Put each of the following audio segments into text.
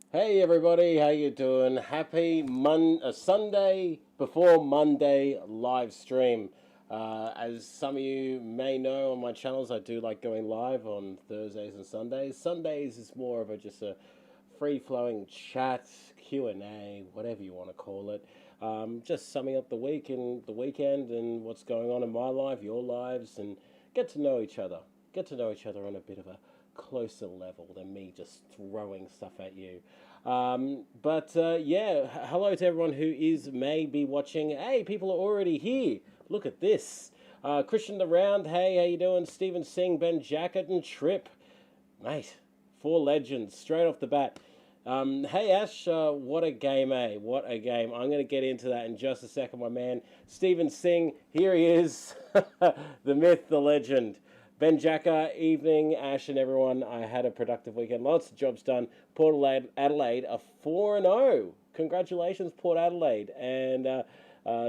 Hey everybody, how you doing? Happy Sunday before Monday live stream. As some of you may know on my channels, I do like going live on Thursdays and Sundays. Sundays is more of just a free-flowing chat, Q&A, whatever you want to call it. Just summing up the week and the weekend and what's going on in my life, your lives, and get to know each other. Get to know each other on a bit of a closer level than me just throwing stuff at you. Hello to everyone who may be watching. Hey, people are already here. Look at this. Christian the Round, hey, how you doing? Stephen Singh, Ben Jacket, and Trip. Mate, 4 legends, straight off the bat. Hey Ash, what a game, eh? What a game. I'm going to get into that in just a second, my man. Stephen Singh, here he is. The myth, the legend. Ben Jacker, evening, Ash and everyone. I had a productive weekend. Lots of jobs done. Port Adelaide are 4-0. Congratulations, Port Adelaide. And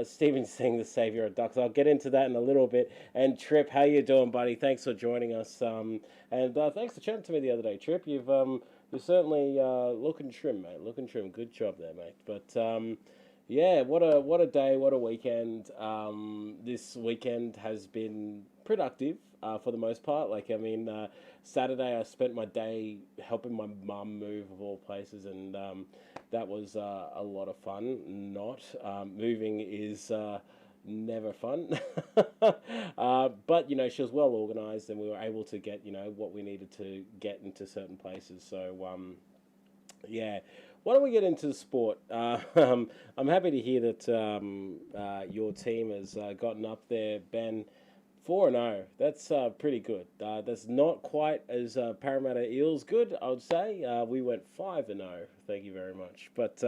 Stephen Singh, the saviour of Ducks. I'll get into that in a little bit. And Trip, how you doing, buddy? Thanks for joining us. Thanks for chatting to me the other day, Trip. You're certainly looking trim, mate. Looking trim. Good job there, mate. But what a day, what a weekend. This weekend has been productive for the most part. Saturday I spent my day helping my mum move of all places, and that was a lot of fun. Moving is never fun. But she was well organized, and we were able to get what we needed to get into certain places. So why don't we get into the sport? I'm happy to hear that your team has gotten up there, Ben. 4-0. That's pretty good. That's not quite as Parramatta Eels good, I would say. We went 5-0. Thank you very much. But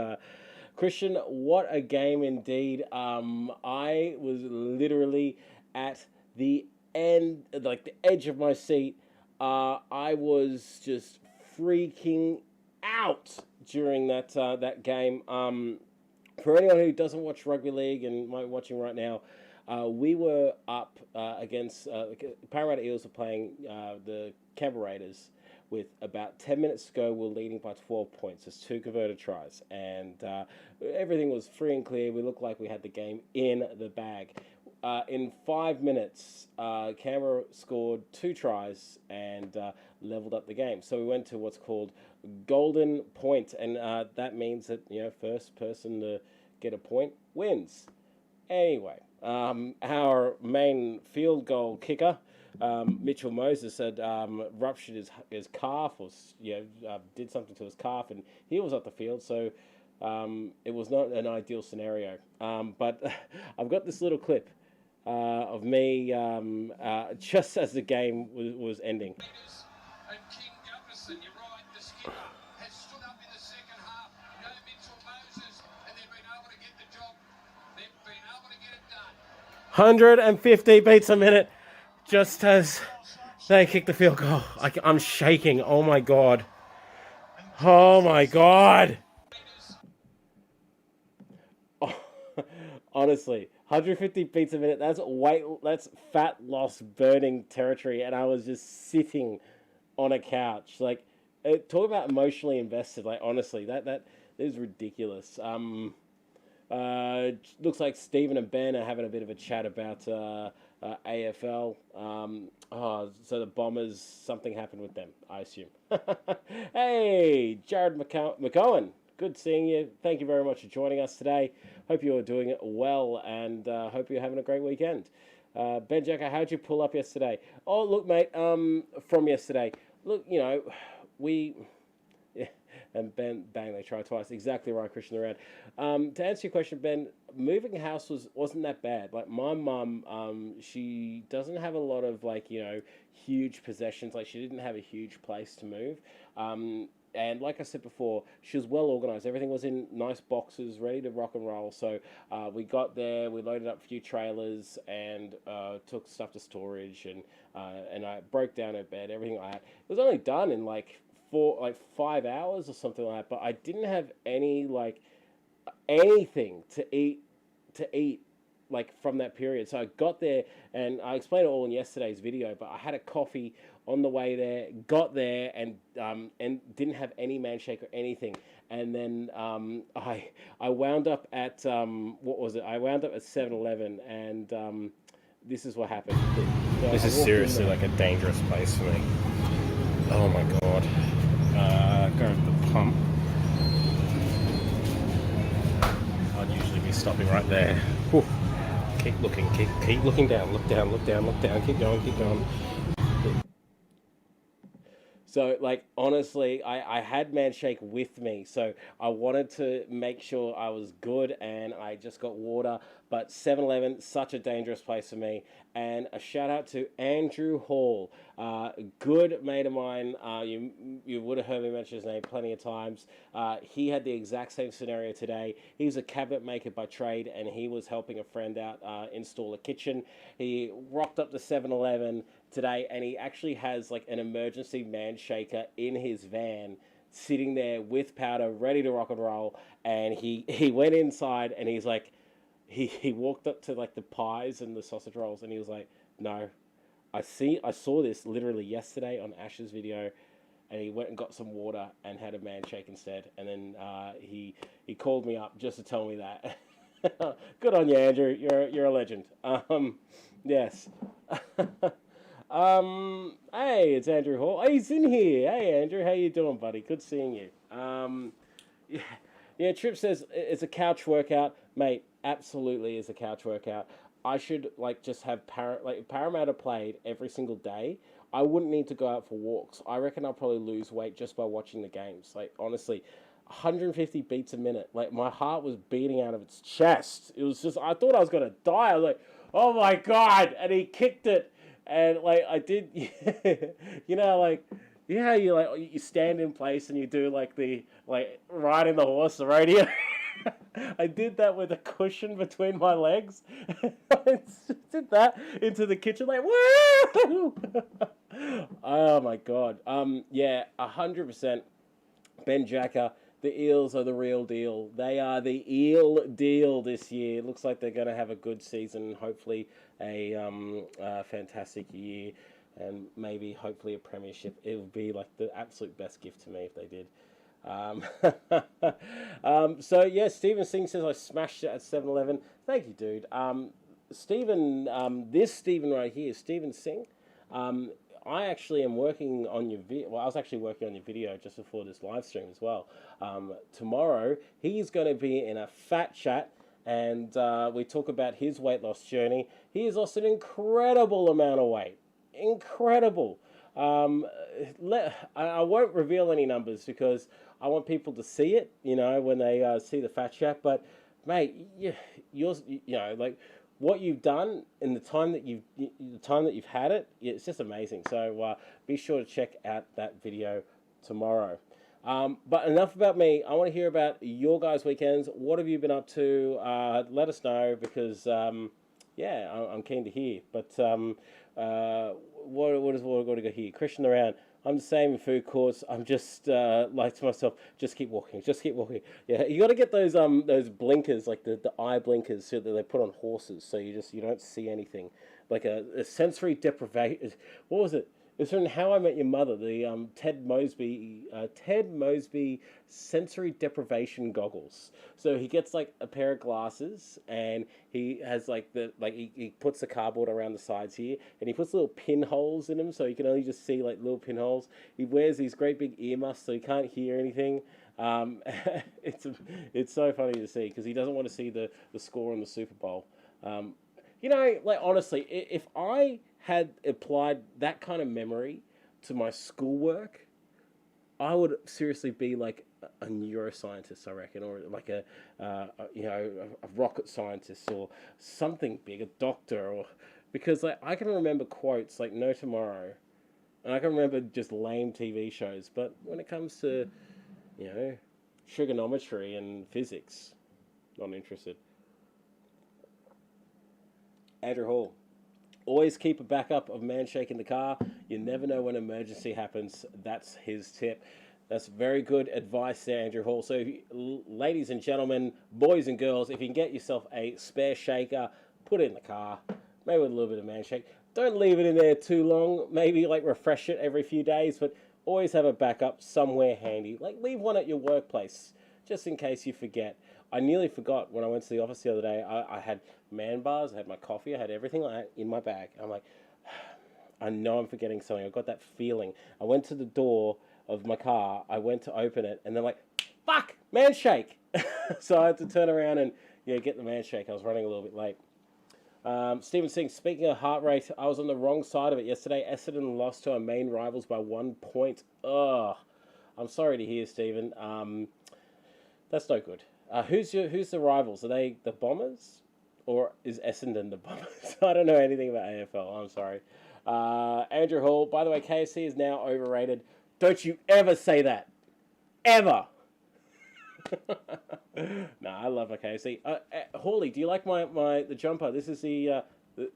Christian, what a game indeed. I was literally at the end, like the edge of my seat. I was just freaking out during that game. For anyone who doesn't watch rugby league and might be watching right now, we were up against Parramatta Eels were playing the Canberra Raiders with about 10 minutes to go. We're leading by 12 points. There's 2 converted tries, and everything was free and clear. We looked like we had the game in the bag. In 5 minutes, Canberra scored 2 tries and leveled up the game. So we went to what's called golden point, and that means that first person to get a point wins. Anyway, our main field goal kicker, Mitchell Moses, had ruptured his calf, or did something to his calf, and he was off the field. So it was not an ideal scenario. But I've got this little clip of me just as the game was ending. And King Gutterson, you're right, the skipper has stood up in the second half. No Mitchell Moses, and they've been able to get the job. They've been able to get it done. 150 beats a minute, just as they kick the field goal. I'm shaking. Oh my god. Oh my god. Oh, honestly, 150 beats a minute. That's fat loss burning territory, and I was just sitting on a couch. Talk about emotionally invested. Honestly, that is ridiculous. Looks like Stephen and Ben are having a bit of a chat about AFL. So the Bombers, something happened with them, I assume. Hey, Jared McCowan. Good seeing you. Thank you very much for joining us today. Hope you're doing well, and hope you're having a great weekend. Ben Jacker, how'd you pull up yesterday? Oh, look, mate, from yesterday. Look, we... And Ben, bang, they tried twice. Exactly right, Christian around. To answer your question, Ben, moving house wasn't that bad. My mum, she doesn't have a lot of huge possessions. She didn't have a huge place to move. and like I said before, she was well organized. Everything was in nice boxes, ready to rock and roll. So we got there, we loaded up a few trailers, and took stuff to storage, and I broke down her bed, everything like that. It was only done in like 5 hours or something like that. But I didn't have anything to eat like from that period. So I got there, and I explained it all in yesterday's video. But I had a coffee on the way there, got there, and didn't have any Manshake or anything. And then I wound up at what was it? I wound up at 7-Eleven, and this is what happened. So This is seriously like a dangerous place for me. Oh my god. Go to the pump. I'd usually be stopping right there. Whew. Keep looking, keep looking down, look down, look down, look down, keep going, keep going. So, like, honestly, I had Manshake with me. So, I wanted to make sure I was good, and I just got water. But 7-Eleven, such a dangerous place for me. And a shout out to Andrew Hall, good mate of mine. You would have heard me mention his name plenty of times. He had the exact same scenario today. He's a cabinet maker by trade, and he was helping a friend out install a kitchen. He rocked up to 7-Eleven today, and he actually has like an emergency man shaker in his van, sitting there with powder, ready to rock and roll. And he went inside, and he's like, he walked up to like the pies and the sausage rolls, and he was like, no, I saw this literally yesterday on Ash's video. And he went and got some water and had a man shake instead. And then he called me up just to tell me that. Good on you, Andrew. You're a legend. Yes. Hey, it's Andrew Hall. Hey, he's in here. Hey, Andrew, how you doing, buddy? Good seeing you. Yeah, yeah. Trip says it's a couch workout, mate. Absolutely, is a couch workout. I should like just have Parramatta played every single day. I wouldn't need to go out for walks. I reckon I'll probably lose weight just by watching the games. Like honestly, 150 beats a minute. Like my heart was beating out of its chest. It was just I thought I was gonna die. I was like, oh my god! And he kicked it, and like I did, you know, like yeah, you stand in place and you do like the like riding the horse, the rodeo. I did that with a cushion between my legs. I did that into the kitchen like woo! Oh my god. Yeah, 100%. Ben Jacker, the Eels are the real deal. They are the eel deal this year. It looks like they're going to have a good season. Hopefully, a fantastic year, and maybe hopefully a premiership. It would be like the absolute best gift to me if they did. Um, so yeah, Stephen Singh says I smashed it at 7-Eleven. Thank you, dude. Stephen, this Stephen right here, Stephen Singh. I actually am working on your video. Well, I was actually working on your video just before this live stream as well. Tomorrow, he's going to be in a fat chat, and we talk about his weight loss journey. He has lost an incredible amount of weight. Incredible. I won't reveal any numbers because I want people to see it, you know, when they see the fat chat. But mate, you know, like what you've done in the time that you've had it, it's just amazing. So be sure to check out that video tomorrow. But enough about me. I want to hear about your guys' weekends. What have you been up to? Let us know because yeah, I'm keen to hear. But what have we got to go here? Christian around. I'm the same in food courts. I'm just like to myself, just keep walking, just keep walking. Yeah, you got to get those blinkers, like the eye blinkers, so that they put on horses, so you don't see anything, like a sensory deprivation. What was it? It's from How I Met Your Mother, the Ted Mosby sensory deprivation goggles. So he gets like a pair of glasses, and he has he puts the cardboard around the sides here, and he puts little pinholes in them, so you can only just see like little pinholes. He wears these great big ear muffs, so you can't hear anything. It's so funny to see because he doesn't want to see the score in the Super Bowl. You know, like honestly, if I had applied that kind of memory to my schoolwork, I would seriously be like a neuroscientist, I reckon, or like a rocket scientist or something big, a doctor, or because like I can remember quotes like "No tomorrow," And I can remember just lame TV shows, but when it comes to, you know, trigonometry and physics, not interested. Andrew Hall. Always keep a backup of Manshake in the car. You never know when an emergency happens. That's his tip. That's very good advice there, Andrew Hall. So, ladies and gentlemen, boys and girls, if you can get yourself a spare shaker, put it in the car, maybe with a little bit of Manshake. Don't leave it in there too long. Maybe like refresh it every few days, but always have a backup somewhere handy. Like leave one at your workplace, just in case you forget. I nearly forgot when I went to the office the other day. I had man bars, I had my coffee, I had everything like that in my bag. I'm like, I know I'm forgetting something. I got that feeling. I went to the door of my car. I went to open it, and they're like, "Fuck, man shake!" So I had to turn around and get the man shake. I was running a little bit late. Stephen Singh, speaking of heart rate, I was on the wrong side of it yesterday. Essendon lost to our main rivals by 1 point. Ugh. I'm sorry to hear, Stephen. That's no good. Who's the rivals? Are they the Bombers? Or is Essendon the Bombers? I don't know anything about AFL. I'm sorry. Andrew Hall, by the way, KFC is now overrated. Don't you ever say that. Ever. No, I love my KFC. Hawley, do you like the jumper? This is the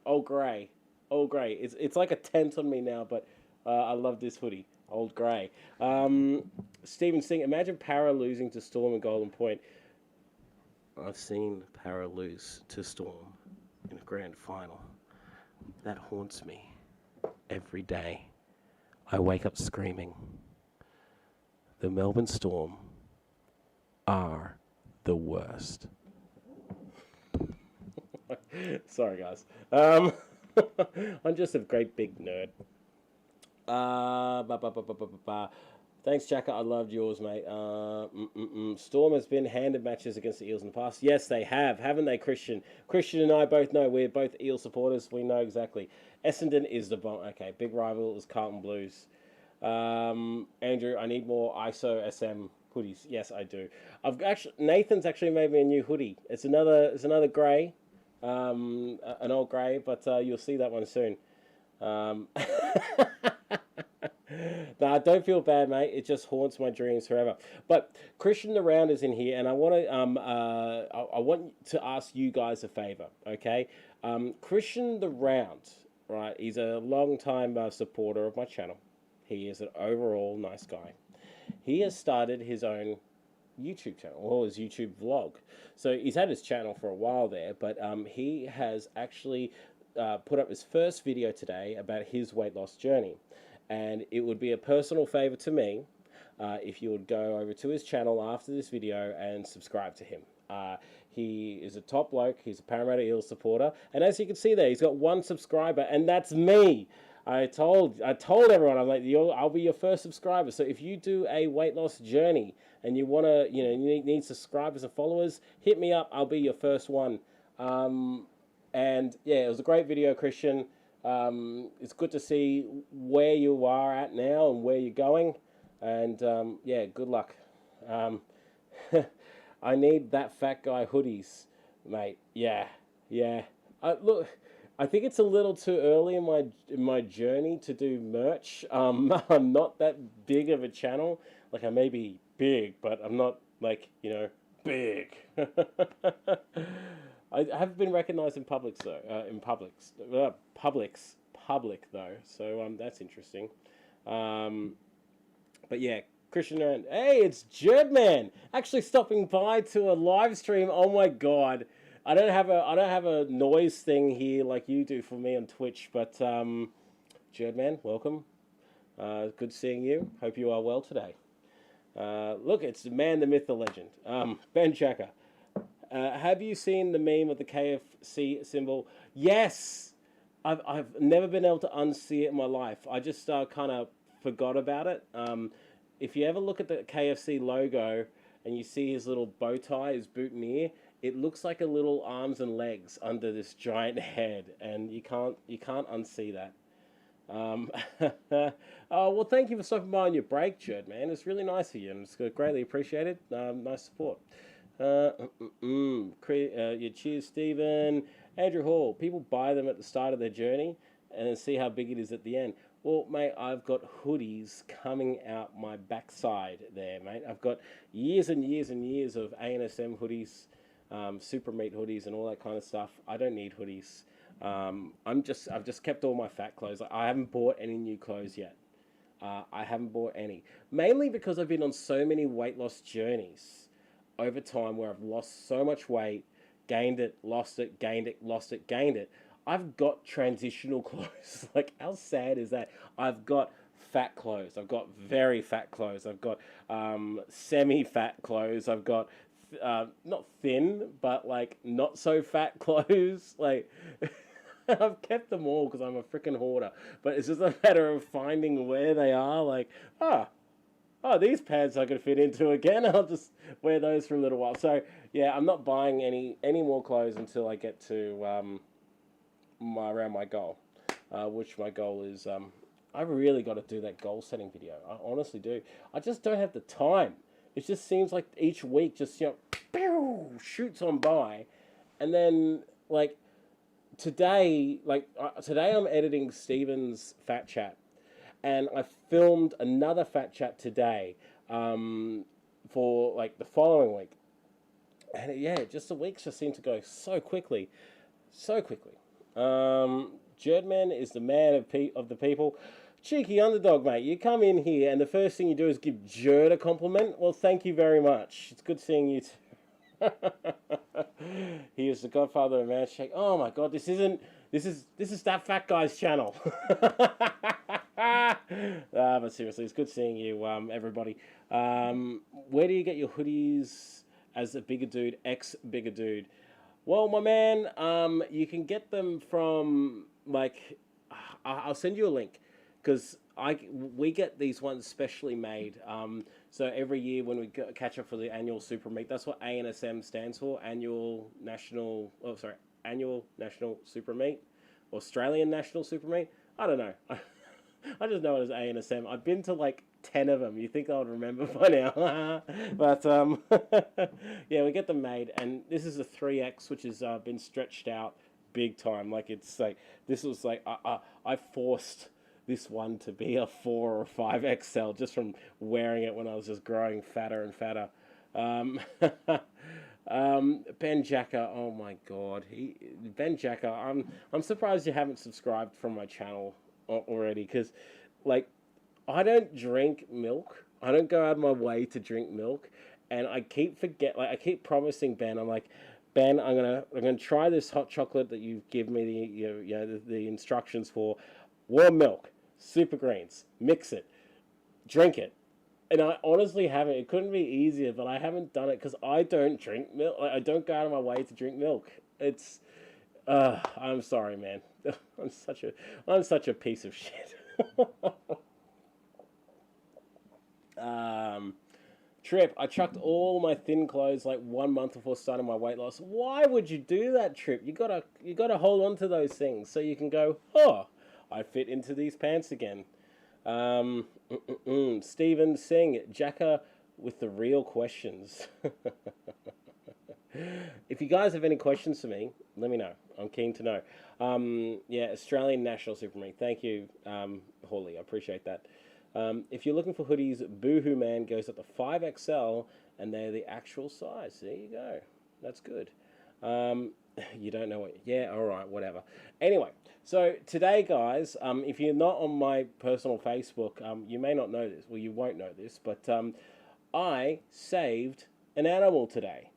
old grey. Old grey. It's like a tent on me now, but I love this hoodie. Old grey. Stephen Singh, imagine Para losing to Storm and Golden Point. I've seen Para lose to Storm in a grand final. That haunts me every day. I wake up screaming. The Melbourne Storm are the worst. Sorry, guys. I'm just a great big nerd. Thanks, Jacker. I loved yours, mate. Storm has been handed matches against the Eels in the past. Yes, they have, haven't they, Christian? Christian and I both know. We're both Eel supporters. We know exactly. Essendon is the bomb. Okay, big rival is Carlton Blues. Andrew, I need more ISO SM hoodies. Yes, I do. Nathan's actually made me a new hoodie. It's another grey, an old grey, but you'll see that one soon. Nah, don't feel bad, mate. It just haunts my dreams forever. But Christian the Round is in here, and I want to ask you guys a favor, okay? Christian the Round, right? He's a long-time supporter of my channel. He is an overall nice guy. He has started his own YouTube channel, or his YouTube vlog. So he's had his channel for a while there, but he has actually put up his first video today about his weight loss journey. And it would be a personal favor to me if you would go over to his channel after this video and subscribe to him. He is a top bloke. He's a Parramatta Eels supporter. And as you can see there, he's got 1 subscriber, and that's me. I told everyone, I'm like, I'll be your first subscriber. So if you do a weight loss journey and you want to, you need subscribers and followers, hit me up. I'll be your first one. And yeah, it was a great video, Christian. It's good to see where you are at now and where you're going. And yeah, good luck. I need that fat guy hoodies, mate. Yeah. Look, I think it's a little too early in my journey to do merch. I'm not that big of a channel. Like, I may be big, but I'm not like, big. I have been recognised in Publix though. Public though. So that's interesting. But yeah, Christian and hey, it's Jerdman actually stopping by to a live stream. Oh my god. I don't have a noise thing here like you do for me on Twitch, but Jerdman, welcome. Good seeing you. Hope you are well today. Look, it's the man, the myth, the legend. Ben Chacker. Have you seen the meme of the KFC symbol? Yes! I've never been able to unsee it in my life. I just kind of forgot about it. If you ever look at the KFC logo and you see his little bow tie, his boutonniere, it looks like a little arms and legs under this giant head, and you can't unsee that. Oh, well, thank you for stopping by on your break, Jerd, man. It's really nice of you, and it's greatly appreciated. Nice support. Cheers, Stephen. Andrew Hall. People buy them at the start of their journey and then see how big it is at the end. Well, mate, I've got hoodies coming out my backside there, mate. I've got years and years and years of A&SM hoodies, super meat hoodies, and all that kind of stuff. I don't need hoodies. I've just kept all my fat clothes. I haven't bought any new clothes yet. I haven't bought any, mainly because I've been on so many weight loss journeys over time where I've lost so much weight, gained it, lost it, gained it, lost it, gained it. I've got transitional clothes. Like, how sad is that? I've got fat clothes. I've got very fat clothes. I've got semi-fat clothes. I've got not thin, but like not so fat clothes. Like, I've kept them all because I'm a freaking hoarder. But it's just a matter of finding where they are. Like, oh, these pants I could fit into again. I'll just wear those for a little while. So yeah, I'm not buying any more clothes until I get to around my goal, which my goal is. I've really got to do that goal setting video. I honestly do. I just don't have the time. It just seems like each week just shoots on by, and then like today, today I'm editing Steven's Fat Chat, and I filmed another Fat Chat today for like the following week, and yeah, just the weeks just seem to go so quickly, so quickly. Jerdman is the man of the people. Cheeky underdog, mate. You come in here and the first thing you do is give Jerd a compliment. Well, thank you very much. It's good seeing you too. He is the godfather of Manshake. Oh my god, this is that fat guy's channel. But seriously, it's good seeing you, everybody. Where do you get your hoodies as a bigger dude, ex-bigger dude? Well, my man, you can get them from, like, I'll send you a link, because we get these ones specially made. So every year when we catch up for the annual super meet, that's what ANSM stands for, Annual National Super Meet, Australian National Super Meet. I don't know. I just know it as ANSM. I've been to like 10 of them. You think I would remember by now. But yeah, we get them made, and this is a 3X, which has been stretched out big time. Like, it's like, this was like, I forced this one to be a 4 or 5XL just from wearing it when I was just growing fatter and fatter. Ben Jacker, oh my god, Ben Jacker, I'm surprised you haven't subscribed from my channel already, because like, I don't drink milk. I don't go out of my way to drink milk, and I keep promising Ben. I'm like, Ben, I'm gonna try this hot chocolate that you've given me the instructions for. Warm milk, super greens, mix it, drink it. And I honestly haven't. It couldn't be easier, but I haven't done it because I don't drink milk. Like, I don't go out of my way to drink milk. It's, I'm sorry, man. I'm such a piece of shit. Trip, I chucked all my thin clothes like 1 month before starting my weight loss. Why would you do that, Trip? You gotta hold on to those things so you can go, oh, I fit into these pants again. Stephen Singh, Jacker with the real questions. If you guys have any questions for me, let me know. I'm keen to know. Yeah, Australian National Super Meet. Thank you, Hawley. I appreciate that. If you're looking for hoodies, Boohoo Man goes up to 5XL, and they're the actual size. There you go. That's good. You don't know what... Yeah, all right, whatever. Anyway, so today, guys, if you're not on my personal Facebook, you may not know this. Well, you won't know this, but I saved an animal today.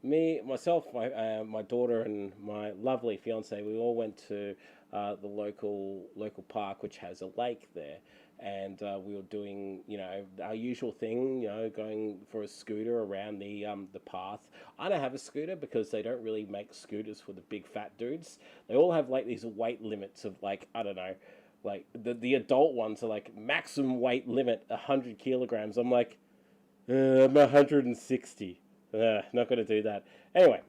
Myself, my daughter, and my lovely fiance, we all went to the local park, which has a lake there, and we were doing, our usual thing, going for a scooter around the path. I don't have a scooter because they don't really make scooters for the big fat dudes. They all have like these weight limits of like, I don't know, like the adult ones are like maximum weight limit 100 kilograms. I'm like, I'm 160. Not going to do that. Anyway,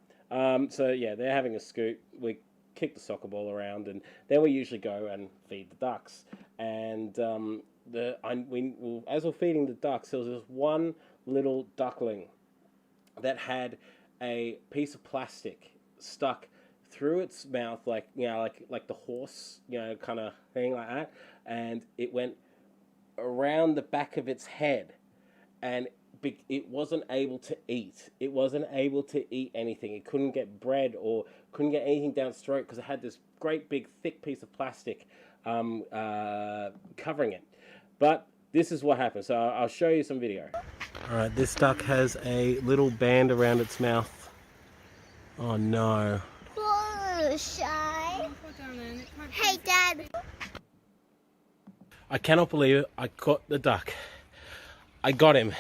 so yeah, they're having a scoot. We kick the soccer ball around, and then we usually go and feed the ducks. And as we're feeding the ducks, there was this one little duckling that had a piece of plastic stuck through its mouth, like, like the horse, kind of thing like that, and it went around the back of its head, and it wasn't able to eat. It wasn't able to eat anything. It couldn't get bread or couldn't get anything down its throat because it had this great big thick piece of plastic covering it. But this is what happened. So I'll show you some video. All right, this duck has a little band around its mouth. Oh no. Shy. Hey, Dad. I cannot believe it. I caught the duck. I got him.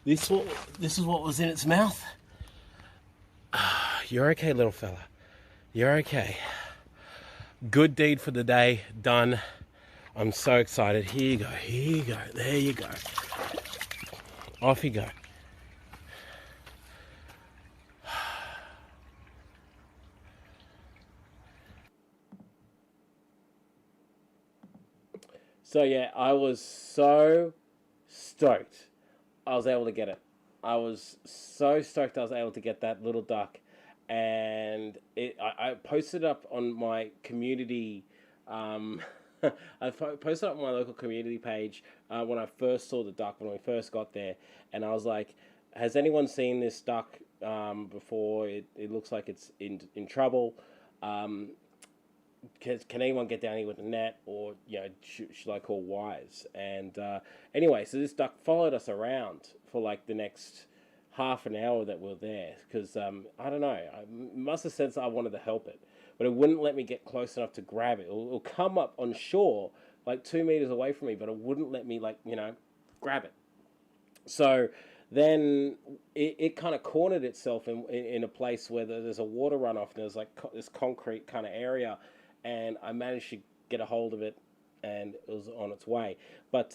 This is what was in its mouth. You're okay, little fella. You're okay. Good deed for the day. Done. I'm so excited. Here you go. Here you go. There you go. Off you go. So yeah, I was so stoked I was able to get it. I was so stoked I was able to get that little duck, and I posted up on my community. I posted up on my local community page when I first saw the duck, when we first got there, and I was like, "Has anyone seen this duck before? It looks like it's in trouble. Can anyone get down here with a net, or should I call Wise?" And anyway, so this duck followed us around for like the next half an hour that we were there, because I don't know, I must have said I wanted to help it, but it wouldn't let me get close enough to grab it. It'll come up on shore like 2 meters away from me, but it wouldn't let me grab it. So then it kind of cornered itself in a place where there's a water runoff, and there's like this concrete kind of area, and I managed to get a hold of it, and it was on its way. But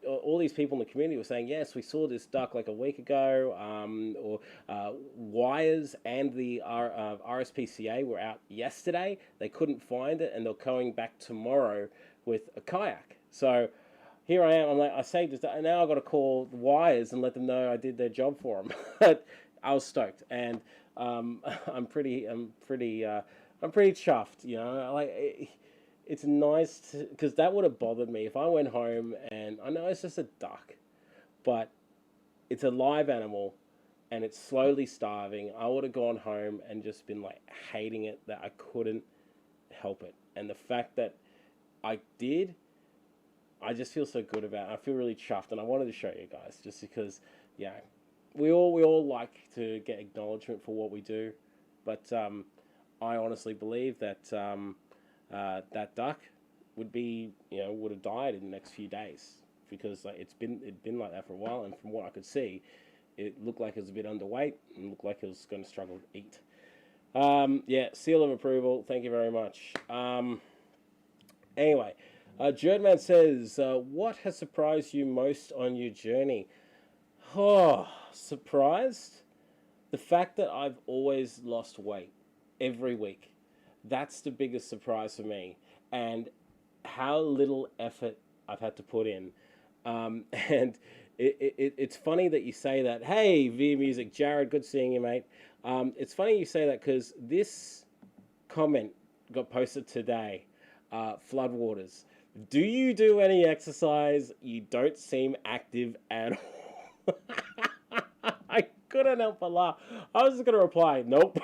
all these people in the community were saying, yes, we saw this duck like a week ago, or Wires and the RSPCA were out yesterday. They couldn't find it, and they're going back tomorrow with a kayak. So here I am. I'm like, I saved this, and now I've got to call Wires and let them know I did their job for them. But I was stoked, and I'm pretty chuffed. It's nice because that would have bothered me if I went home and I know it's just a duck, but it's a live animal and it's slowly starving. I would have gone home and just been like hating it that I couldn't help it, and the fact that I did, I just feel so good about it. I feel really chuffed, and I wanted to show you guys just because, we all like to get acknowledgement for what we do, but I honestly believe that that duck would have died in the next few days, because it'd been like that for a while, and from what I could see, it looked like it was a bit underweight and looked like it was going to struggle to eat. Seal of approval. Thank you very much. Anyway, Jerdman says, what has surprised you most on your journey? Oh, surprised? The fact that I've always lost weight every week. That's the biggest surprise for me, and how little effort I've had to put in. And it's funny that you say that. Hey, V Music, Jared, good seeing you, mate. It's funny you say that because this comment got posted today. Floodwaters. Do you do any exercise? You don't seem active at all. I couldn't help but laugh. I was just going to reply, nope.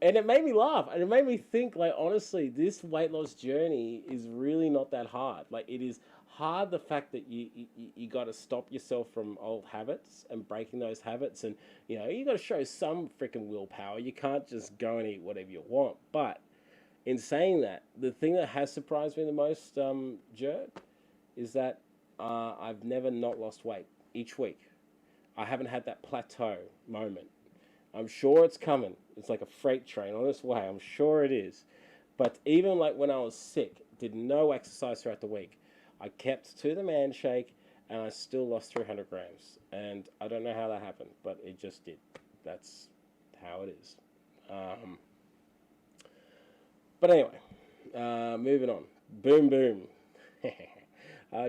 And it made me laugh, and it made me think, like, honestly, this weight loss journey is really not that hard. Like, it is hard, the fact that you got to stop yourself from old habits and breaking those habits, and you got to show some freaking willpower. You can't just go and eat whatever you want. But in saying that, the thing that has surprised me the most, Jerd, is that I've never not lost weight each week. I haven't had that plateau moment. I'm sure it's coming. It's like a freight train on its way. I'm sure it is. But even like when I was sick, did no exercise throughout the week, I kept to the man shake, and I still lost 300 grams. And I don't know how that happened, but it just did. That's how it is. But anyway, moving on. Boom, boom.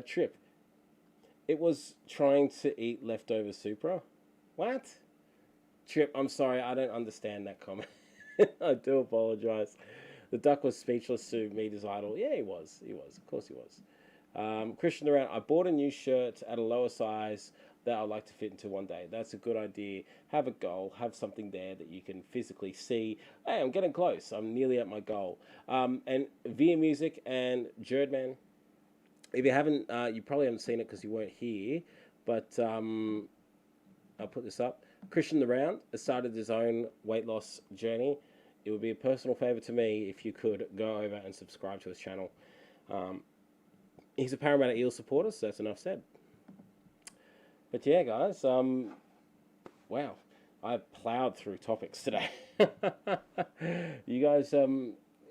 Trip. It was trying to eat leftover Supra. What? Trip, I'm sorry, I don't understand that comment. I do apologize. The duck was speechless to meet his idol. Yeah, he was. He was. Of course he was. Christian around. I bought a new shirt at a lower size that I'd like to fit into one day. That's a good idea. Have a goal. Have something there that you can physically see. Hey, I'm getting close. I'm nearly at my goal. And Via Music and Jerdman. If you haven't, you probably haven't seen it because you weren't here. But I'll put this up. Christian the Round has started his own weight loss journey. It would be a personal favor to me if you could go over and subscribe to his channel. He's a Parramatta Eel supporter, so that's enough said. But yeah, guys, wow, I plowed through topics today. You guys,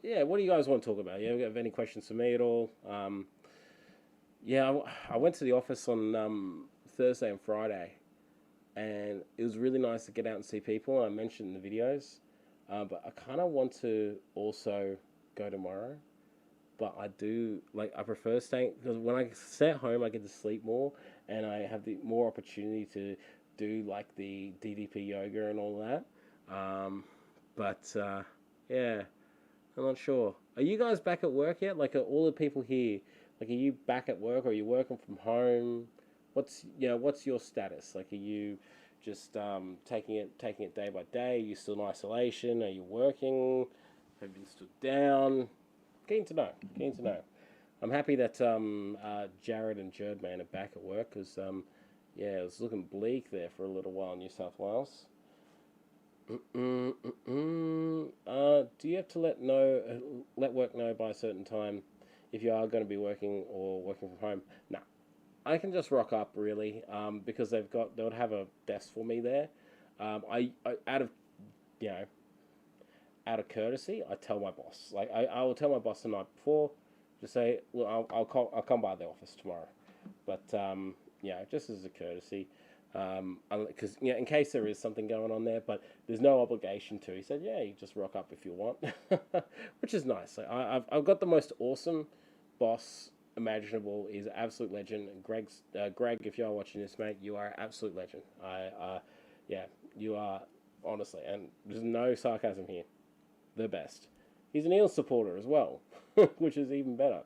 yeah, what do you guys want to talk about? You have any questions for me at all? Yeah, I went to the office on Thursday and Friday, and it was really nice to get out and see people. I mentioned in the videos, but I kind of want to also go tomorrow. But I do, like, I prefer staying, because when I stay at home, I get to sleep more, and I have the more opportunity to do, like, the DDP yoga and all that. Yeah, I'm not sure. Are you guys back at work yet? Like, are all the people here, like, are you back at work, or are you working from home? What's your status? Like, are you just taking it day by day? Are you still in isolation? Are you working? Have you been stood down? Keen to know. I'm happy that Jared and Jerdman are back at work because, yeah, it was looking bleak there for a little while in New South Wales. Do you have to let work know by a certain time if you are going to be working or working from home? No, I can just rock up really, because they would have a desk for me there. I out of you know out of courtesy, I tell my boss. Like I will tell my boss the night before, just say, look, I'll come by the office tomorrow. But just as a courtesy, because in case there is something going on there, but there's no obligation to. He said, yeah, you just rock up if you want, which is nice. I've got the most awesome boss imaginable. He's an absolute legend. Greg, if you are watching this, mate, you are an absolute legend. You are, honestly, and there's no sarcasm here. The best. He's an Eels supporter as well, which is even better.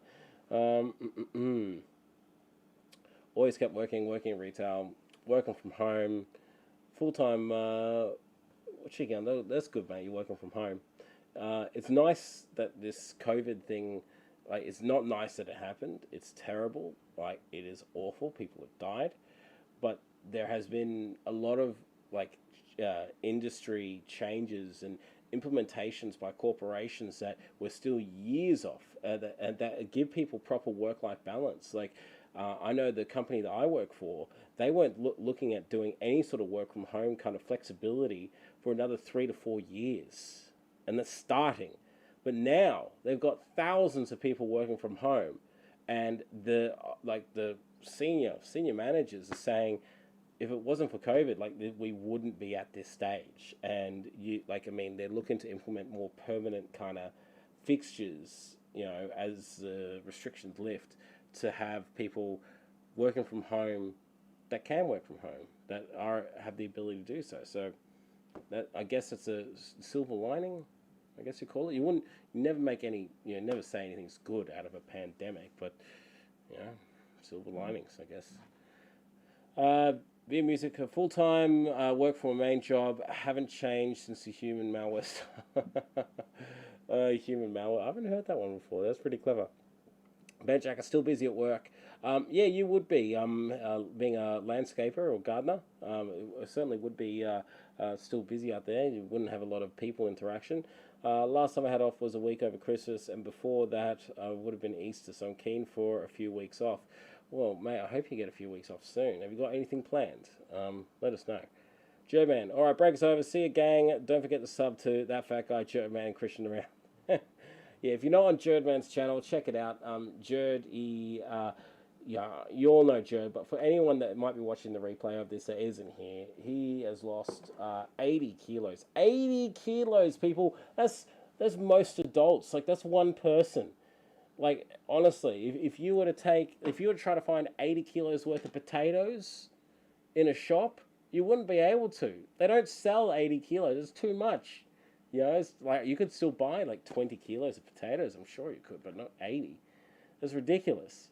Always kept working in retail, working from home, full time. What's you going? That's good, mate. You're working from home. It's nice that this COVID thing, like, it's not nice that it happened. It's terrible. Like, it is awful. People have died, but there has been a lot of industry changes and implementations by corporations that we're still years off, that give people proper work-life balance. Like, I know the company that I work for, they weren't looking at doing any sort of work from home kind of flexibility for another 3 to 4 years, and that's starting. But now they've got thousands of people working from home, and the senior managers are saying, if it wasn't for COVID, we wouldn't be at this stage. And they're looking to implement more permanent kind of fixtures, as the restrictions lift, to have people working from home that can work from home, that have the ability to do so. So that, I guess, it's a silver lining, I guess you call it. You never make any, never say anything's good out of a pandemic, but silver linings, I guess. Via Music, full-time, work for a main job, haven't changed since the human malware. Human malware, I haven't heard that one before. That's pretty clever. Ben Jack is still busy at work. Yeah, you would be, being a landscaper or gardener. It certainly would be still busy out there. You wouldn't have a lot of people interaction. Last time I had off was a week over Christmas, and before that would have been Easter, so I'm keen for a few weeks off. Well, mate, I hope you get a few weeks off soon. Have you got anything planned? Let us know. Joe Man. All right, break's over. See you, gang. Don't forget to sub to that fat guy, Joe Man, and Christian around. Yeah, if you're not on Jerdman's channel, check it out. Jerd, you all know Jerd, but for anyone that might be watching the replay of this that isn't here, he has lost 80 kilos. 80 kilos, people. That's most adults. Like, that's one person. Like, honestly, if you were to try to find 80 kilos worth of potatoes in a shop, You wouldn't be able to. They don't sell 80 kilos. It's too much. You know, it's like you could still buy like 20 kilos of potatoes. I'm sure you could, but not 80. That's ridiculous.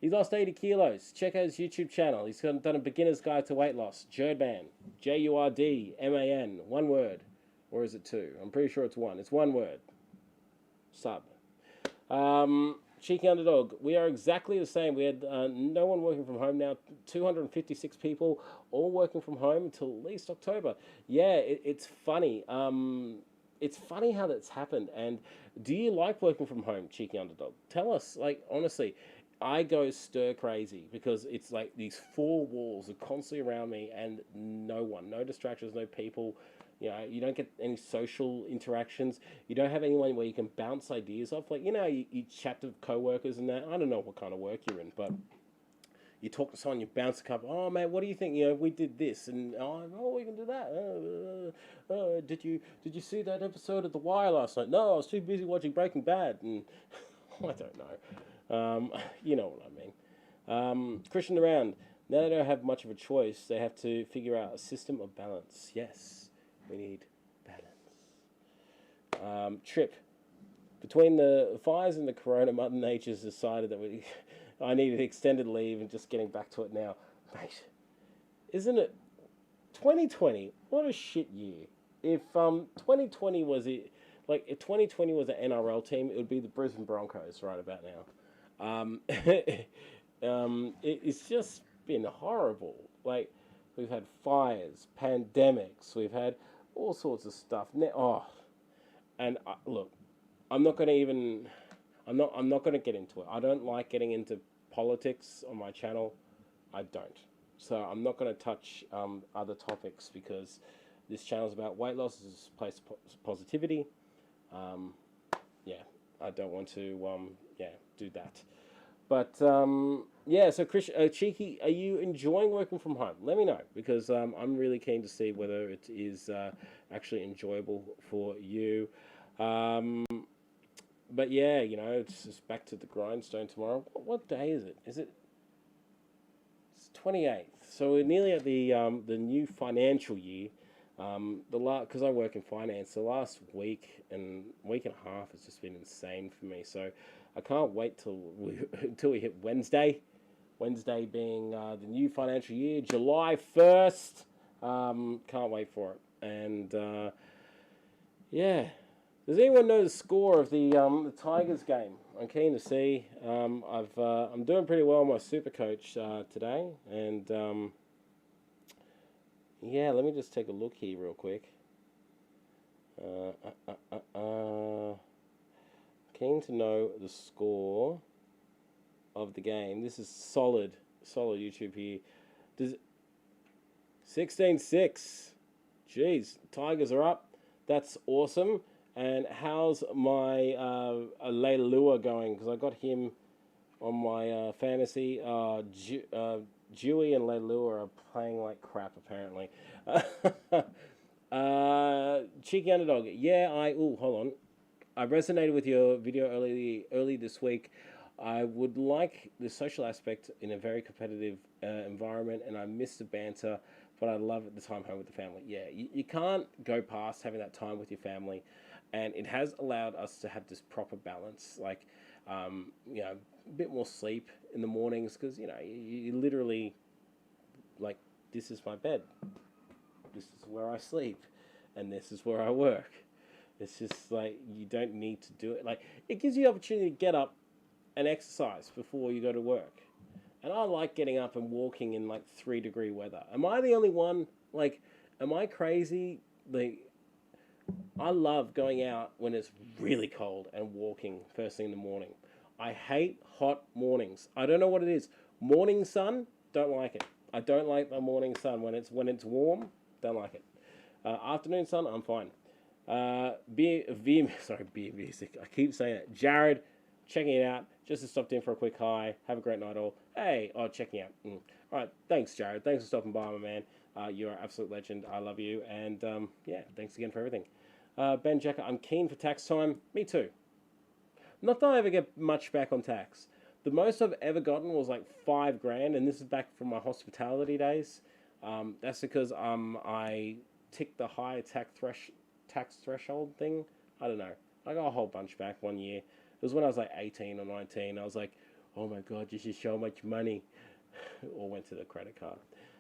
He's lost 80 kilos. Check out his YouTube channel. He's done a beginner's guide to weight loss. Jurdman. Jurdman. One word. Or is it two? I'm pretty sure it's one. It's one word. Sub. Cheeky Underdog. We are exactly the same. We had no one working from home now. 256 people all working from home until at least October. Yeah, it's funny. It's funny how that's happened. And do you like working from home, Cheeky Underdog? Tell us, like, honestly, I go stir crazy because it's like these four walls are constantly around me and no one, no distractions, no people. You know, you don't get any social interactions. You don't have anyone where you can bounce ideas off. Like, you know, you chat to co-workers and that. I don't know what kind of work you're in, but you talk to someone, you bounce a couple. Oh man, what do you think? You know, we did this, and we can do that. Did you see that episode of The Wire last night? No, I was too busy watching Breaking Bad, and I don't know. You know what I mean. Christian around. Now they don't have much of a choice. They have to figure out a system of balance. Yes, we need balance. Trip. Between the fires and the corona, Mother Nature's decided that I needed extended leave and just getting back to it now. Mate, isn't it 2020? What a shit year. If 2020 was it, like if 2020 was an NRL team, it would be the Brisbane Broncos right about now. It's just been horrible. Like we've had fires, pandemics, we've had all sorts of stuff. And look, I'm not going to get into it. I don't like getting into politics on my channel. I don't. So I'm not going to touch other topics because this channel is about weight loss. It's a place of positivity. I don't want to do that. But so Chris, Cheeky, are you enjoying working from home? Let me know because I'm really keen to see whether it is actually enjoyable for you. But yeah, you know, it's just back to the grindstone tomorrow. What day is it? It's 28th. So we're nearly at the new financial year. Because I work in finance, the last week and a half has just been insane for me. So I can't wait until we hit Wednesday. Wednesday being the new financial year, July 1st. Can't wait for it. And does anyone know the score of the Tigers game? I'm keen to see. I'm doing pretty well on my super coach today, and let me just take a look here real quick. Keen to know the score of the game. This is solid YouTube here. Does 16-6. Jeez, Tigers are up. That's awesome. And how's my Leilua going? Because I got him on my fantasy. Dewey and Leilua are playing like crap, apparently. Cheeky Underdog. Hold on. I resonated with your video early this week. I would like the social aspect in a very competitive environment, and I miss the banter, but I love the time home with the family. Yeah, you can't go past having that time with your family. And it has allowed us to have this proper balance, like, a bit more sleep in the mornings, because, you literally, like, this is my bed, this is where I sleep, and this is where I work. It's just, like, you don't need to do it. Like, it gives you the opportunity to get up and exercise before you go to work. And I like getting up and walking in, like, 3-degree weather. Am I the only one? Like, am I crazy? Like, I love going out when it's really cold and walking first thing in the morning. I hate hot mornings. I don't know what it is. Morning sun, don't like it. I don't like the morning sun when it's warm. Don't like it. Afternoon sun, I'm fine. Beer music. I keep saying it. Jared, checking it out. Just stopped in for a quick hi. Have a great night all. Hey, checking out. All right, thanks, Jared. Thanks for stopping by, my man. You're an absolute legend. I love you. And thanks again for everything. Ben Jacker, I'm keen for tax time. Me too. Not that I ever get much back on tax. The most I've ever gotten was like $5,000, and this is back from my hospitality days. That's because I ticked the high tax threshold thing. I don't know. I got a whole bunch back one year. It was when I was like 18 or 19. I was like, oh my god, this is so much money. All went to the credit card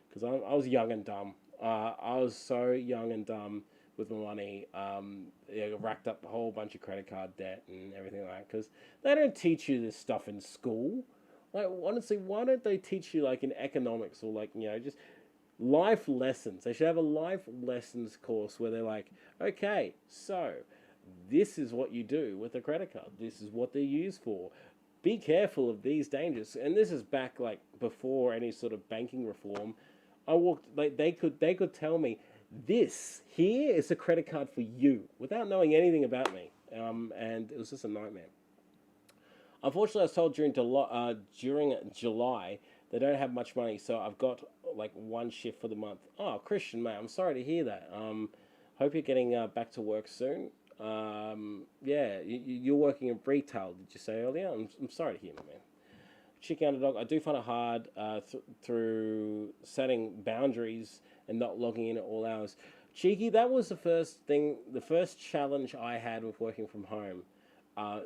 because I was young and dumb. I was so young and dumb with my money. Yeah, I racked up a whole bunch of credit card debt and everything like that because they don't teach you this stuff in school. Like honestly, why don't they teach you like in economics or like just life lessons? They should have a life lessons course where they're like, okay, so this is what you do with a credit card. This is what they're used for. Be careful of these dangers. And this is back like before any sort of banking reform. I walked like they could tell me this here is a credit card for you without knowing anything about me. And it was just a nightmare. Unfortunately, I was told during July they don't have much money, so I've got like one shift for the month. Oh, Christian, mate, I'm sorry to hear that. Hope you're getting back to work soon. Yeah, you're working in retail, did you say earlier? I'm sorry to hear, my man. Chicken underdog, I do find it hard through setting boundaries and not logging in at all hours. Cheeky, that was the first challenge I had with working from home,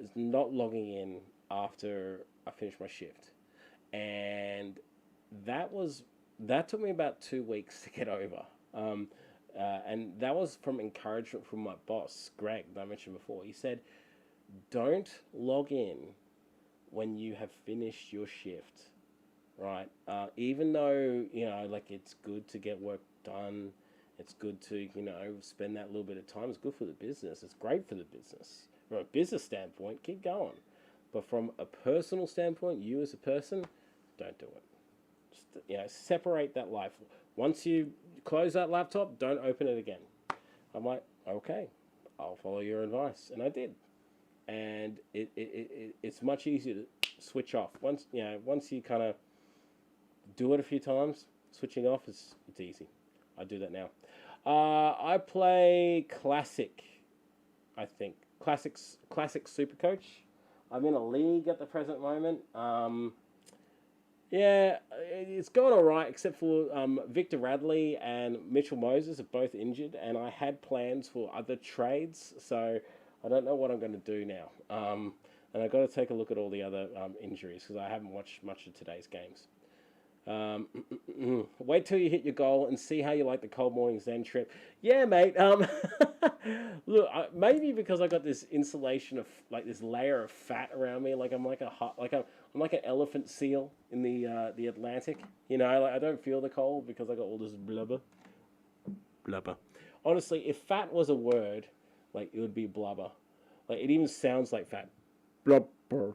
is not logging in after I finished my shift. And that took me about 2 weeks to get over. And that was from encouragement from my boss, Greg, that I mentioned before. He said, don't log in when you have finished your shift, right? Even though, like it's good to get work done, it's good to, spend that little bit of time. It's good for the business. It's great for the business. From a business standpoint, keep going. But from a personal standpoint, you as a person, don't do it. Just, separate that life. Once you close that laptop, don't open it again. I'm like, okay, I'll follow your advice. And I did. And it's much easier to switch off. Once you kind of do it a few times, switching off it's easy. I do that now. I play Classic, I think. Classic Super Coach. I'm in a league at the present moment. Yeah, it's going all right, except for Victor Radley and Mitchell Moses are both injured, and I had plans for other trades, so I don't know what I'm going to do now. And I've got to take a look at all the other injuries because I haven't watched much of today's games. Wait till you hit your goal and see how you like the cold morning Zen trip. Yeah, mate. Look, maybe because I got this insulation of like this layer of fat around me, like I'm like an elephant seal in the Atlantic. I don't feel the cold because I got all this blubber. Honestly, if fat was a word, like it would be blubber. Like it even sounds like fat. Blubber.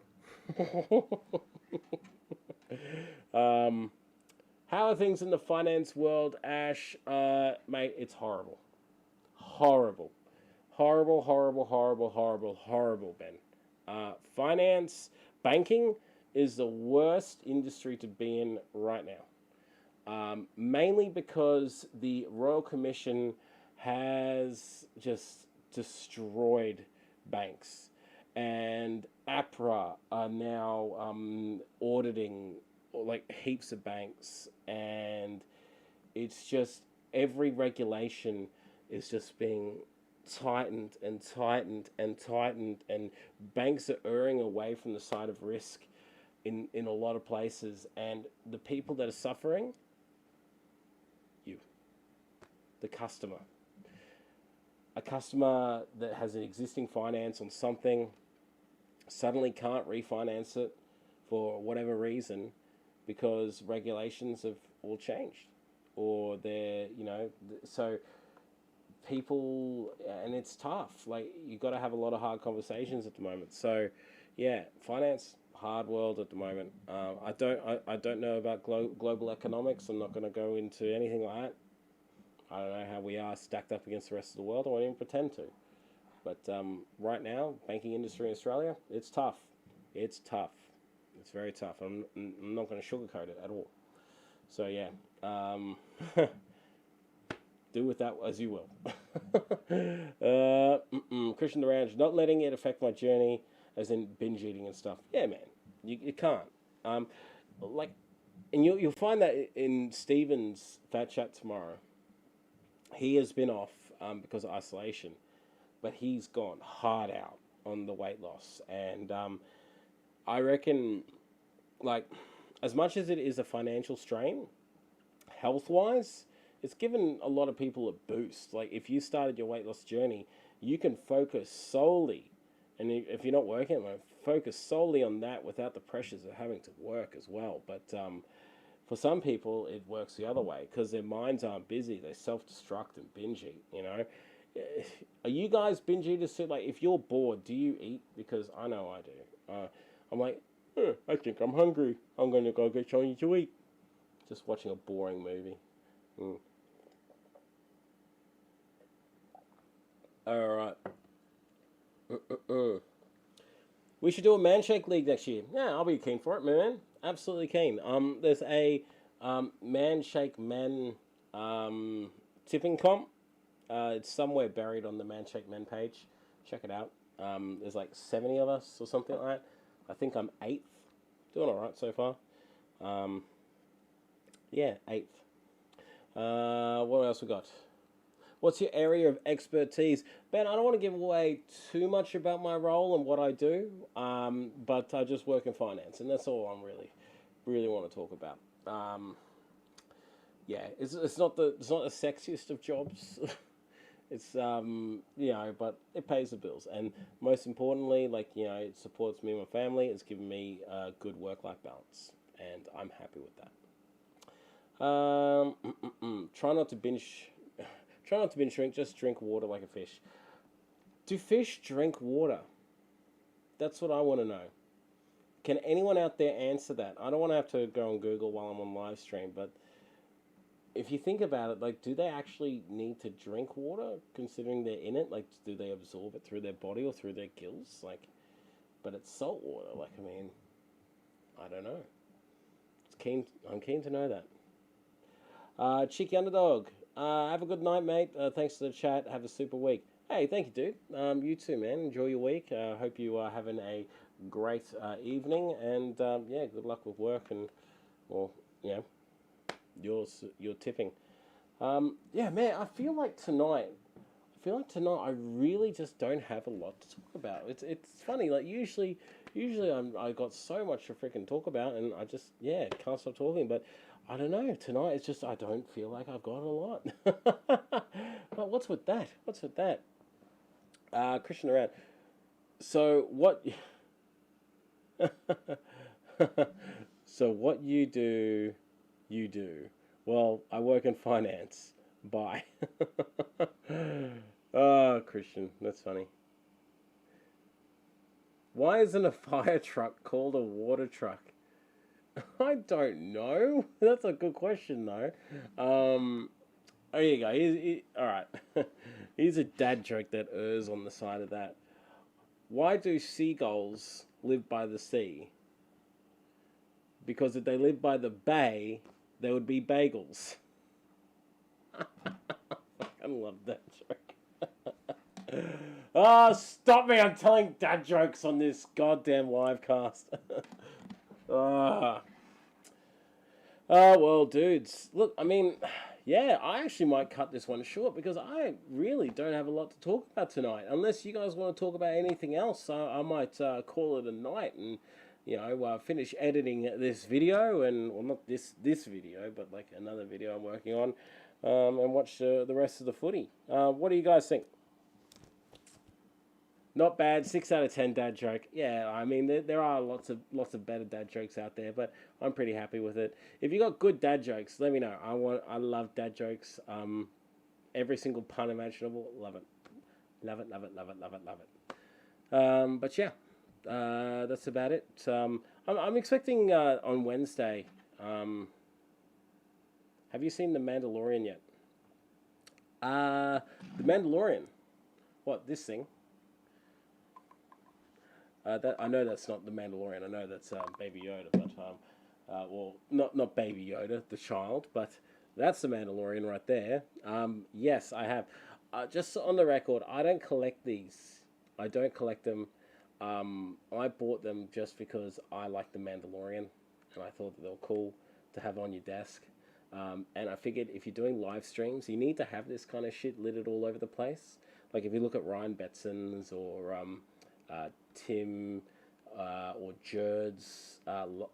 How are things in the finance world, Ash? Mate, it's horrible. Horrible. Horrible, horrible, horrible, horrible, horrible, Ben. Finance, banking is the worst industry to be in right now. Mainly because the Royal Commission has just destroyed banks. And APRA are now auditing like heaps of banks, and it's just every regulation is just being tightened and tightened and tightened, and banks are erring away from the side of risk in a lot of places, and the people that are suffering, you, the customer. A customer that has an existing finance on something suddenly can't refinance it for whatever reason because regulations have all changed, or so people, and it's tough. Like you got to have a lot of hard conversations at the moment. So yeah, finance, hard world at the moment. I don't know about global economics. I'm not going to go into anything like that. I don't know how we are stacked up against the rest of the world. I won't even pretend to. But right now, banking industry in Australia, it's tough. It's tough. It's very tough. I'm not going to sugarcoat it at all. So yeah, do with that as you will. Christian Durange, not letting it affect my journey, as in binge eating and stuff. Yeah, man, you can't. Like And you'll find that in Steven's Fat Chat tomorrow, he has been off because of isolation, but he's gone hard out on the weight loss. And I reckon, like, as much as it is a financial strain, health wise, it's given a lot of people a boost. Like, if you started your weight loss journey, you can focus solely, and if you're not working, focus solely on that without the pressures of having to work as well. But for some people, it works the other way because their minds aren't busy. They self-destruct and binge eat, you know. Are you guys binge eaters too? Like, if you're bored, do you eat? Because I know I do. I'm like, I think I'm hungry. I'm going to go get something to eat. Just watching a boring movie. All right. We should do a man shake league next year. Yeah, I'll be keen for it, man. Absolutely keen. There's a man shake men tipping comp. It's somewhere buried on the Man Shake Men page. Check it out. There's like 70 of us or something like that. I think I'm 8th. Doing all right so far. Yeah, 8th. What else we got? What's your area of expertise? Ben, I don't want to give away too much about my role and what I do, but I just work in finance, and that's all I'm really want to talk about. Yeah, it's not the sexiest of jobs. It's but it pays the bills, and most importantly, like, it supports me and my family. It's given me a good work-life balance, and I'm happy with that. Try not to binge. Try not to binge drink. Just drink water like a fish. Do fish drink water? That's what I want to know. Can anyone out there answer that? I don't want to have to go on Google while I'm on live stream, but if you think about it, like, do they actually need to drink water, considering they're in it? Like, do they absorb it through their body or through their gills? Like, but it's salt water. Like, I mean, I don't know. I'm keen to know that. Cheeky Underdog. Have a good night, mate. Thanks for the chat. Have a super week. Hey, thank you, dude. You too, man. Enjoy your week. Hope you are having a great evening. And, good luck with work and, well, your tipping. Man, I feel like tonight I really just don't have a lot to talk about. It's funny, like, usually I got so much to freaking talk about, and I just can't stop talking. But I don't know, tonight it's just I don't feel like I've got a lot. But what's with that? Christian around. So what? So what you do. Well, I work in finance. Bye. Oh, Christian, that's funny. Why isn't a fire truck called a water truck? I don't know. That's a good question, though. Here you go. All right. Here's a dad joke that errs on the side of that. Why do seagulls live by the sea? Because if they lived by the bay, there would be bagels. I love that joke. Oh, stop me. I'm telling dad jokes on this goddamn live cast. Well, dudes. Look, I mean, I actually might cut this one short because I really don't have a lot to talk about tonight. Unless you guys want to talk about anything else, I might call it a night and, finish editing this video and, well, not this video, but like another video I'm working on, and watch the rest of the footy. What do you guys think? Not bad. 6 out of 10 dad joke. Yeah, I mean there are lots of better dad jokes out there, but I'm pretty happy with it. If you got good dad jokes, let me know. I love dad jokes. Every single pun imaginable. Love it. But yeah, that's about it. I'm expecting on Wednesday. Have you seen The Mandalorian yet? The Mandalorian. What, this thing? I know that's not the Mandalorian. I know that's Baby Yoda, but not Baby Yoda, the child, but that's the Mandalorian right there. Yes, I have. Just on the record, I don't collect these. I don't collect them. I bought them just because I like the Mandalorian, and I thought that they were cool to to have on your desk. And I figured if you're doing live streams, you need to have this kind of shit littered all over the place. Like if you look at Ryan Betson's or Tim or Jerd's,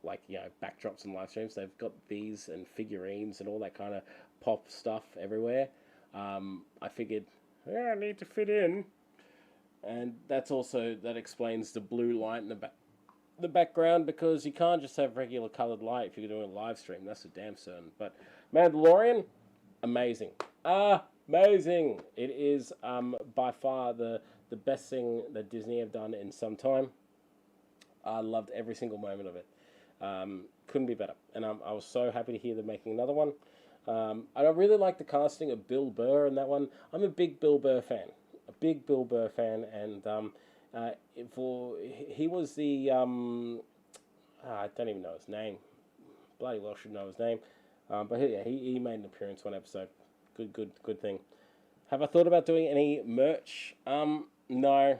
like, you know, backdrops and live streams, they've got these and figurines and all that kind of pop stuff everywhere. I figured, yeah, I need to fit in. And that explains the blue light in the background, because you can't just have regular colored light if you're doing a live stream. That's for damn certain. But Mandalorian, amazing, amazing. It is by far the best thing that Disney have done in some time. I loved every single moment of it. Couldn't be better, and I was so happy to hear they're making another one. And I really like the casting of Bill Burr in that one. I'm a big Bill Burr fan, and he was the I don't even know his name. Bloody well should know his name. But he made an appearance one episode. Good thing. Have I thought about doing any merch? No.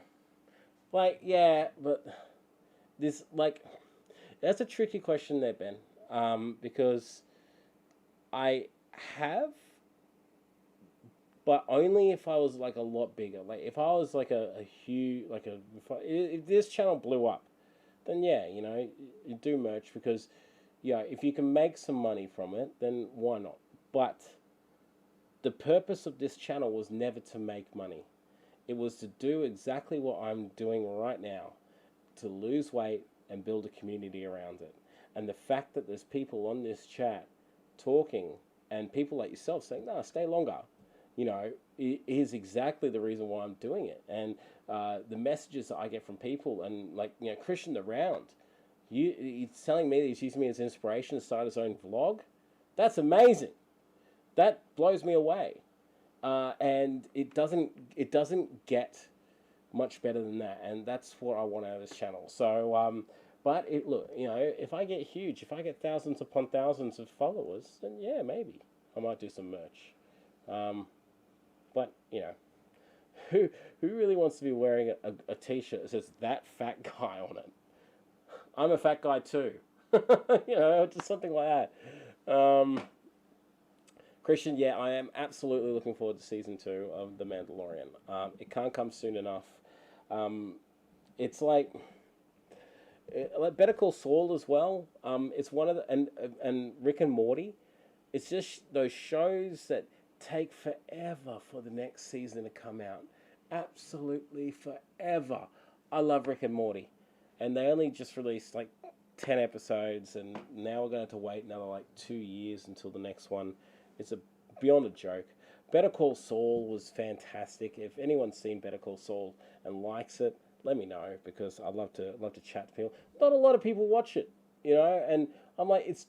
Like, yeah, but this, like, that's a tricky question there, Ben. Because I have, but only if I was like a lot bigger. Like if I was like a huge, like if this channel blew up, then yeah, you know, you do merch, because, yeah, if you can make some money from it, then why not? But the purpose of this channel was never to make money. It was to do exactly what I'm doing right now, to lose weight and build a community around it. And the fact that there's people on this chat talking, and people like yourself saying, no, stay longer, you know, is exactly the reason why I'm doing it. And the messages that I get from people, and like, you know, Christian the Round, he's telling me that he's using me as inspiration to start his own vlog. That's amazing. That blows me away. And it doesn't get much better than that. And that's what I want out of this channel. So, but look, you know, if I get huge, if I get thousands upon thousands of followers, then yeah, maybe I might do some merch. But, you know, who really wants to be wearing a t-shirt that says "that fat guy" on it? I'm a fat guy too. You know, just something like that. Christian, yeah, I am absolutely looking forward to season 2 of The Mandalorian. It can't come soon enough. It's like Better Call Saul as well. It's one of the, and Rick and Morty. It's just those shows that take forever for the next season to come out. Absolutely forever. I love Rick and Morty, and they only just released like 10 episodes, and now we're going to have to wait another like 2 years until the next one. It's beyond a joke. Better Call Saul was fantastic. If anyone's seen Better Call Saul and likes it, let me know, because I'd love to chat to people. Not a lot of people watch it, you know, and I'm like, it's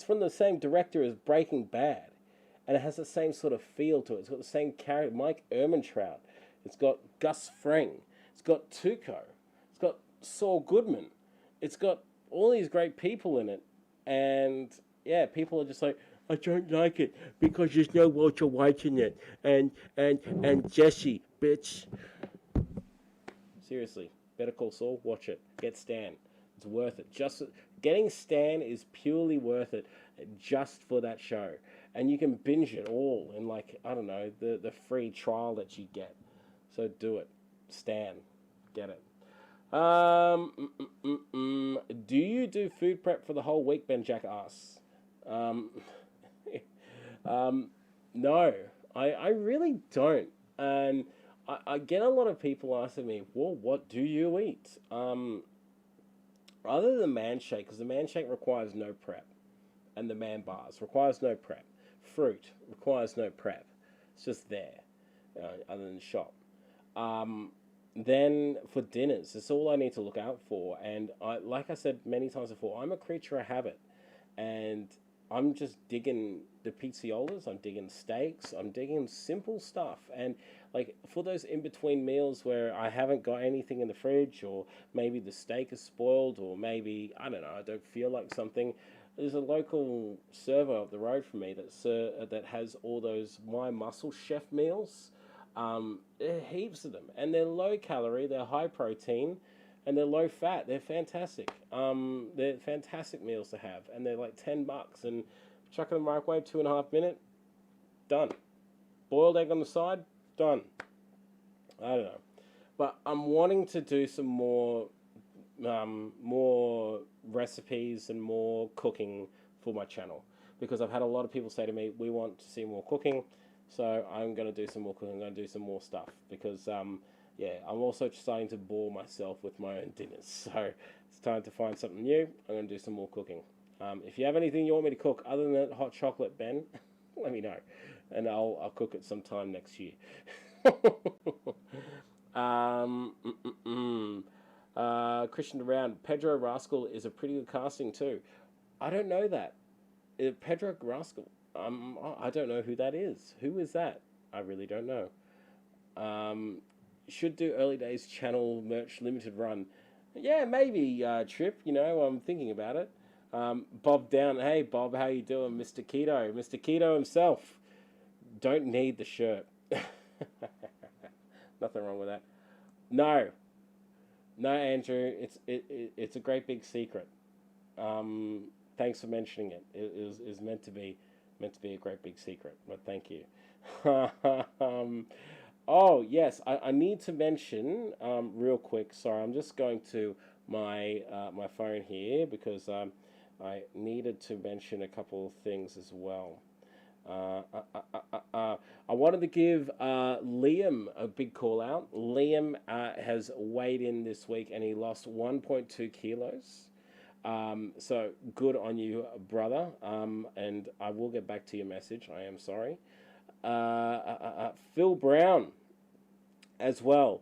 from the same director as Breaking Bad, and it has the same sort of feel to it. It's got the same character, Mike Ehrmantraut. It's got Gus Fring. It's got Tuco. It's got Saul Goodman. It's got all these great people in it, and yeah, people are just like, I don't like it because there's no Walter White in it, and Jesse, bitch. Seriously, Better Call Saul, watch it. Get Stan. It's worth it. Just getting Stan is purely worth it, just for that show. And you can binge it all in, like, I don't know, the free trial that you get. So do it. Stan. Get it. Do you do food prep for the whole week, Ben Jack asks? No, I really don't. And I get a lot of people asking me, well, what do you eat? Other than Man Shake, because the Man Shake requires no prep, and the Man Bars requires no prep. Fruit requires no prep. It's just there, other than shop. Then for dinners, that's all I need to look out for. And like I said many times before, I'm a creature of habit, and I'm just digging the pizziolas, I'm digging steaks, I'm digging simple stuff. And like for those in-between meals where I haven't got anything in the fridge, or maybe the steak is spoiled, or maybe, I don't know, I don't feel like something, there's a local server up the road from me that has all those My Muscle Chef meals. Heaps of them, and they're low calorie, they're high protein, and they're low fat. They're fantastic. They're fantastic meals to have, and they're like $10, and chuck in the microwave, 2.5 minutes, done. Boiled egg on the side, done. I don't know, but I'm wanting to do some more recipes and more cooking for my channel, because I've had a lot of people say to me, we want to see more cooking, so I'm going to do some more cooking. I'm going to do some more stuff, because yeah, I'm also starting to bore myself with my own dinners, so it's time to find something new. I'm going to do some more cooking. If you have anything you want me to cook other than that hot chocolate, Ben, let me know, and I'll cook it sometime next year. um, mm, mm, Christian around. Pedro Rascal is a pretty good casting too. I don't know that. Pedro Rascal. I don't know who that is. Who is that? I really don't know. Should do early days channel merch limited run. Yeah, maybe Trip. I'm thinking about it. Bob Down. Hey Bob, how you doing, Mr. Keto? Mr. Keto himself. Don't need the shirt. Nothing wrong with that. No, no, Andrew. It's a great big secret. Thanks for mentioning it. It is meant to be a great big secret. But thank you. Oh yes, I need to mention real quick. Sorry, I'm just going to my phone here, because I needed to mention a couple of things as well. I wanted to give Liam a big call out. Liam has weighed in this week, and he lost 1.2 kilos. So good on you, brother. And I will get back to your message. I am sorry. Phil Brown as well.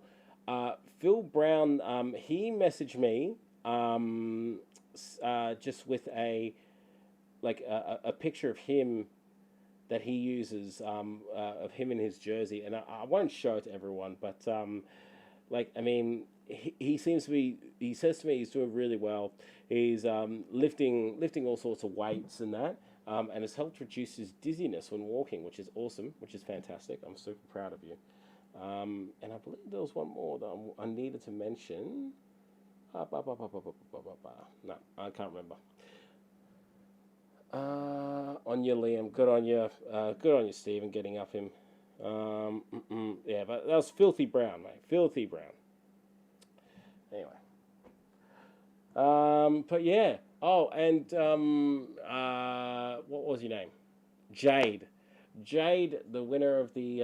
Phil Brown, he messaged me just with a picture of him that he uses, of him in his jersey, and I won't show it to everyone, but he seems to be. He says to me he's doing really well. He's lifting all sorts of weights and that, and has helped reduce his dizziness when walking, which is awesome, which is fantastic. I'm super proud of you. And I believe there was one more that I needed to mention. No, I can't remember. On you, Liam. Good on you. Good on you, Stephen, getting up him. Yeah, but that was Filthy Brown, mate. Filthy Brown. Anyway. But yeah. Oh, and what was your name? Jade. Jade, the winner of the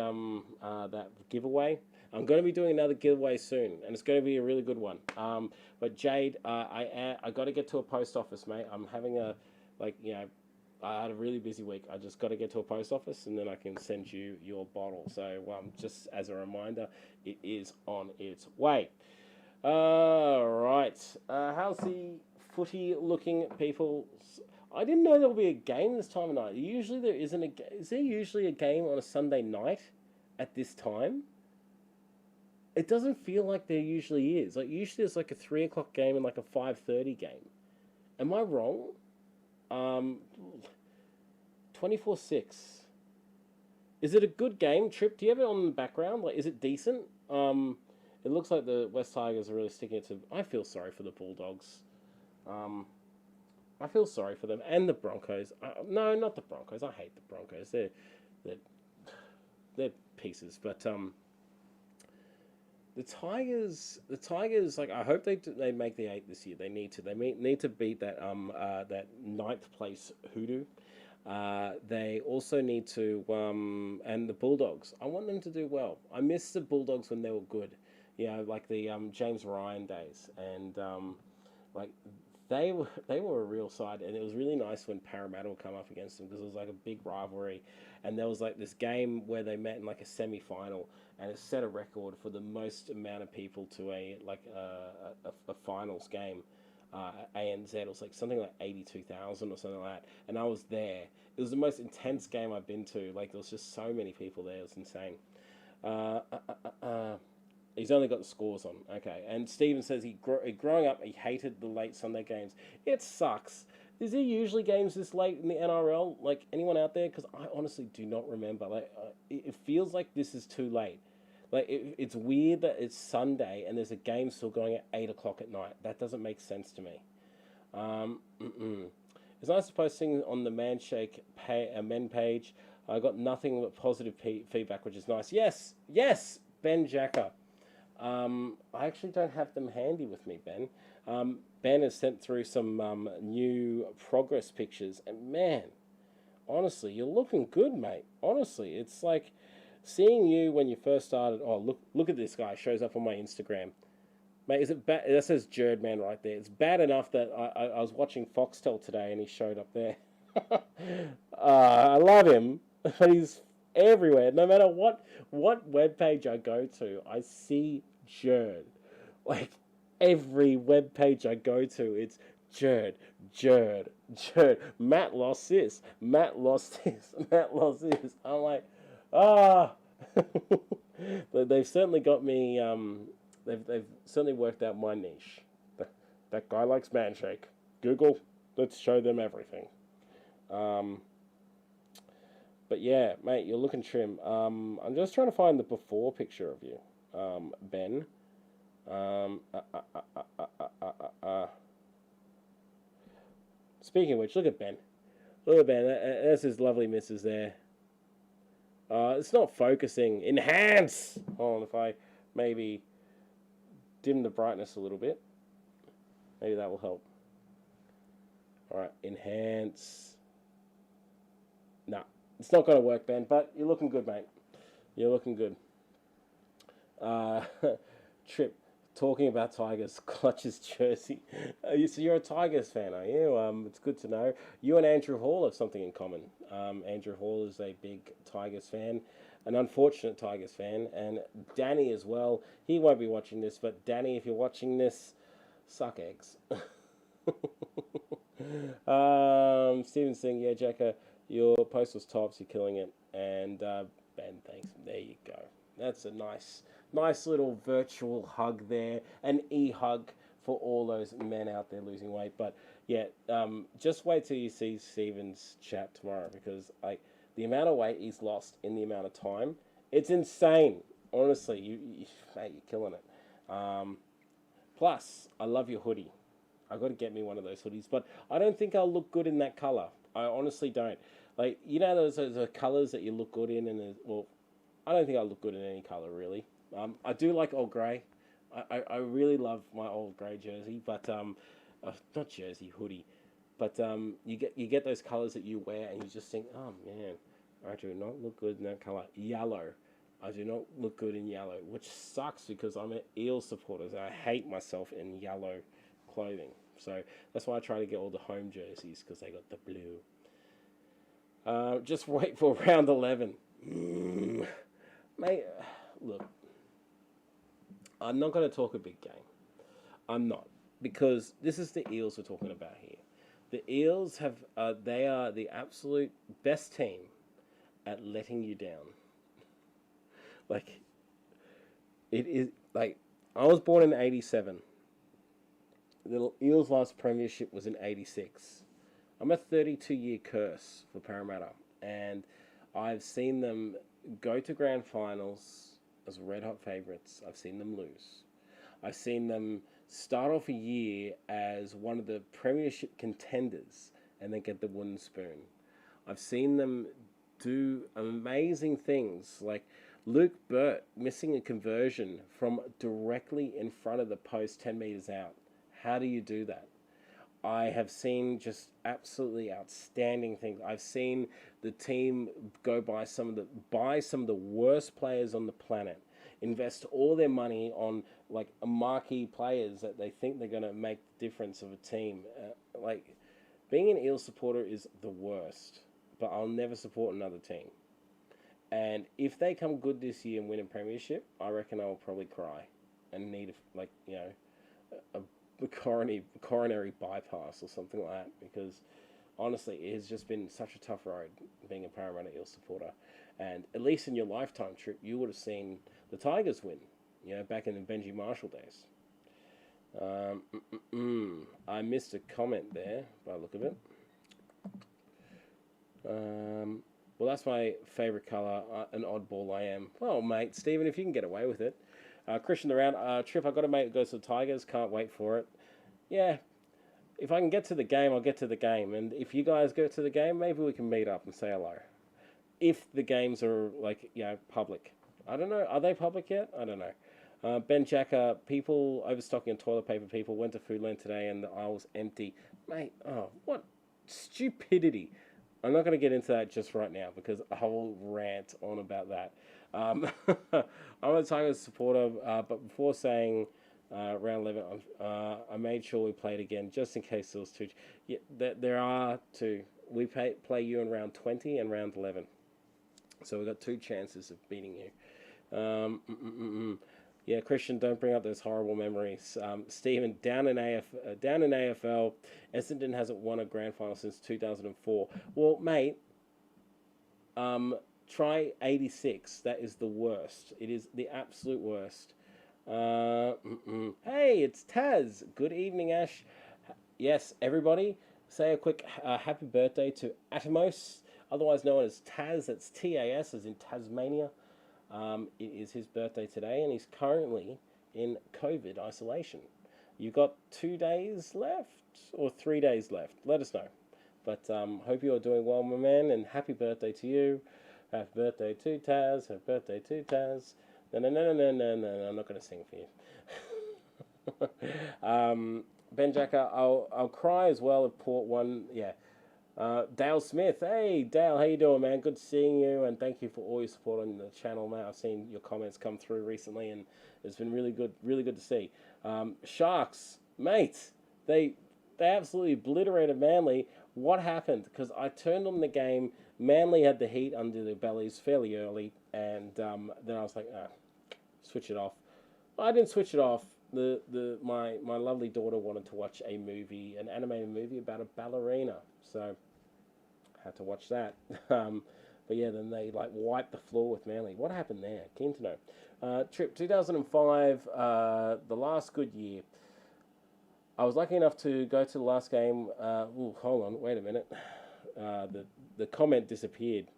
that giveaway. I'm going to be doing another giveaway soon, and it's going to be a really good one. But Jade, I got to get to a post office, mate. I'm having I had a really busy week. I just got to get to a post office, and then I can send you your bottle. So just as a reminder, it is on its way. All right. How's the footy looking, people? I didn't know there would be a game this time of night. Usually there isn't a game. Is there usually a game on a Sunday night at this time? It doesn't feel like there usually is. Like usually it's like a 3 o'clock game and like a 5:30 game. Am I wrong? 24/6. Is it a good game, Trip? Do you have it on the background? Like, is it decent? It looks like the West Tigers are really sticking it to. I feel sorry for the Bulldogs. I feel sorry for them and the Broncos. No, not the Broncos. I hate the Broncos. They're pieces. But the Tigers. Like, I hope they make the 8 this year. They need to. They need to beat that that 9th place Hoodoo. They also need to, and the Bulldogs. I want them to do well. I miss the Bulldogs when they were good. Like the James Ryan days, and like they were a real side, and it was really nice when Parramatta would come up against them, because it was like a big rivalry, and there was like this game where they met in like a semi-final, and it set a record for the most amount of people to a finals game. ANZ, it was like something like 82,000 or something like that, and I was there. It was the most intense game I've been to. Like, there was just so many people there. It was insane. He's only got the scores on. Okay, and Steven says growing up, he hated the late Sunday games. It sucks. Is there usually games this late in the NRL? Like, anyone out there? Because I honestly do not remember. Like, it feels like this is too late. Like it's weird that it's Sunday and there's a game still going at 8 o'clock at night. That doesn't make sense to me. It's nice to posting on the men page. I got nothing but positive feedback, which is nice. Yes, Ben Jacker. I actually don't have them handy with me, Ben. Ben has sent through some new progress pictures, and man, honestly, you're looking good, mate. Honestly, it's like seeing you when you first started. Oh, look at this guy. Shows up on my Instagram. Mate, is it bad? That says Jerd Man right there. It's bad enough that I was watching Foxtel today and he showed up there. I love him, but he's everywhere. No matter what webpage I go to, I see Jerd. Like every webpage I go to, it's Jerd. Matt lost this. Matt lost this. Matt lost this. I'm like, ah. But they've certainly got me. They've certainly worked out my niche. That guy likes Manshake. Google, let's show them everything. But yeah, mate, you're looking trim. I'm just trying to find the before picture of you, Ben. Speaking of which, look at Ben. Look at Ben. That's his lovely missus there. It's not focusing. Enhance! Hold on, if I maybe dim the brightness a little bit. Maybe that will help. Alright, enhance. Nah, it's not going to work, Ben, but you're looking good, mate. You're looking good. Trip, talking about Tigers, clutches jersey. So you're a Tigers fan, are you? It's good to know. You and Andrew Hall have something in common. Andrew Hall is a big Tigers fan, an unfortunate Tigers fan, and Danny as well. He won't be watching this, but Danny, if you're watching this, suck eggs. Steven Singh, yeah, Jacka, your post was tops, you're killing it. And Ben, thanks. There you go. That's a nice little virtual hug there, an e-hug for all those men out there losing weight. But yeah, just wait till you see Steven's chat tomorrow, because the amount of weight he's lost in the amount of time, it's insane. Honestly, mate, you're killing it. Plus, I love your hoodie. I got to get me one of those hoodies, but I don't think I'll look good in that color. I honestly don't. Like, you know, those colors that you look good in, and well, I don't think I look good in any color really. I do like old grey. I really love my old grey jersey, but not jersey, hoodie. But you get those colors that you wear, and you just think, oh man, I do not look good in that color. Yellow, I do not look good in yellow, which sucks because I'm an Eel supporter. So I hate myself in yellow clothing. So that's why I try to get all the home jerseys, because they got the blue. Just wait for round 11. Mate, look, I'm not going to talk a big game. I'm not, because this is the Eels we're talking about here. The Eels they are the absolute best team at letting you down. Like, it is, like, I was born in 87. The Eels' last premiership was in 86. I'm a 32-year curse for Parramatta, and I've seen them go to grand finals as red-hot favourites. I've seen them lose. I've seen them start off a year as one of the premiership contenders and then get the wooden spoon. I've seen them do amazing things, like Luke Burt missing a conversion from directly in front of the post 10 metres out. How do you do that? I have seen just absolutely outstanding things. I've seen the team go buy some of the worst players on the planet, invest all their money on like marquee players that they think they're going to make the difference of a team. Like, being an Eel supporter is the worst, but I'll never support another team. And if they come good this year and win a premiership, I reckon I will probably cry and need a coronary bypass or something like that, because honestly, it has just been such a tough road being a Parramatta Eel supporter. And at least in your lifetime, Trip, you would have seen the Tigers win, back in the Benji Marshall days. I missed a comment there by the look of it. Well, that's my favourite colour, an oddball I am. Well, mate, Stephen, if you can get away with it. Christian around, Trip, I got a mate that goes to the Tigers, can't wait for it. Yeah, if I can get to the game, I'll get to the game. And if you guys go to the game, maybe we can meet up and say hello. If the games are, like, public. I don't know. Are they public yet? I don't know. Ben Jacker, people overstocking on toilet paper. People went to Foodland today and the aisle was empty. Mate, oh, what stupidity. I'm not going to get into that just right now because I will rant on about that. I'm a Tigers supporter, but before saying round 11, I made sure we played again just in case there was two. Yeah, there are two. We play you in round 20 and round 11. So we've got two chances of beating you. Yeah, Christian, don't bring up those horrible memories. Stephen, down in AFL, Essendon hasn't won a grand final since 2004. Well, mate, try 86. That is the worst. It is the absolute worst. Hey, it's Taz. Good evening, Ash. Yes, everybody, say a quick happy birthday to Atomos, otherwise known as Taz. That's TAS, as in Tasmania. It is his birthday today, and he's currently in COVID isolation. You've got 2 days left, or 3 days left. Let us know. But hope you are doing well, my man, and happy birthday to you. Happy birthday to Taz. Happy birthday to Taz. No, I'm not going to sing for you. Ben Jacker, I'll cry as well if Port won. Yeah. Dale Smith, hey Dale, how you doing, man? Good seeing you, and thank you for all your support on the channel, man. I've seen your comments come through recently, and it's been really good to see. Sharks, mate, they absolutely obliterated Manly. What happened? Because I turned on the game, Manly had the heat under their bellies fairly early, and then I was like, switch it off. Well, I didn't switch it off. My lovely daughter wanted to watch a movie, an animated movie about a ballerina, so had to watch that. But yeah, then they wiped the floor with Manly. What happened there? Keen to know. Trip 2005, the last good year. I was lucky enough to go to the last game. Hold on, wait a minute. The comment disappeared.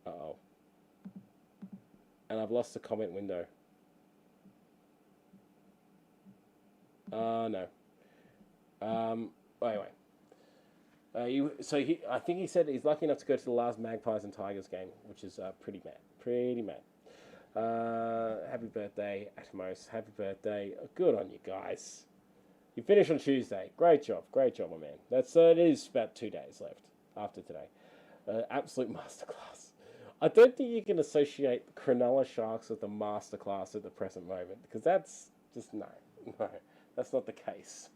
Uh-oh. And I've lost the comment window. No. Anyway. I think he said he's lucky enough to go to the last Magpies and Tigers game, which is pretty mad. Pretty mad. Happy birthday, Atomos. Happy birthday. Good on you guys. You finished on Tuesday. Great job, my man. It is about 2 days left after today. Absolute masterclass. I don't think you can associate Cronulla Sharks with a masterclass at the present moment, because that's just no, that's not the case.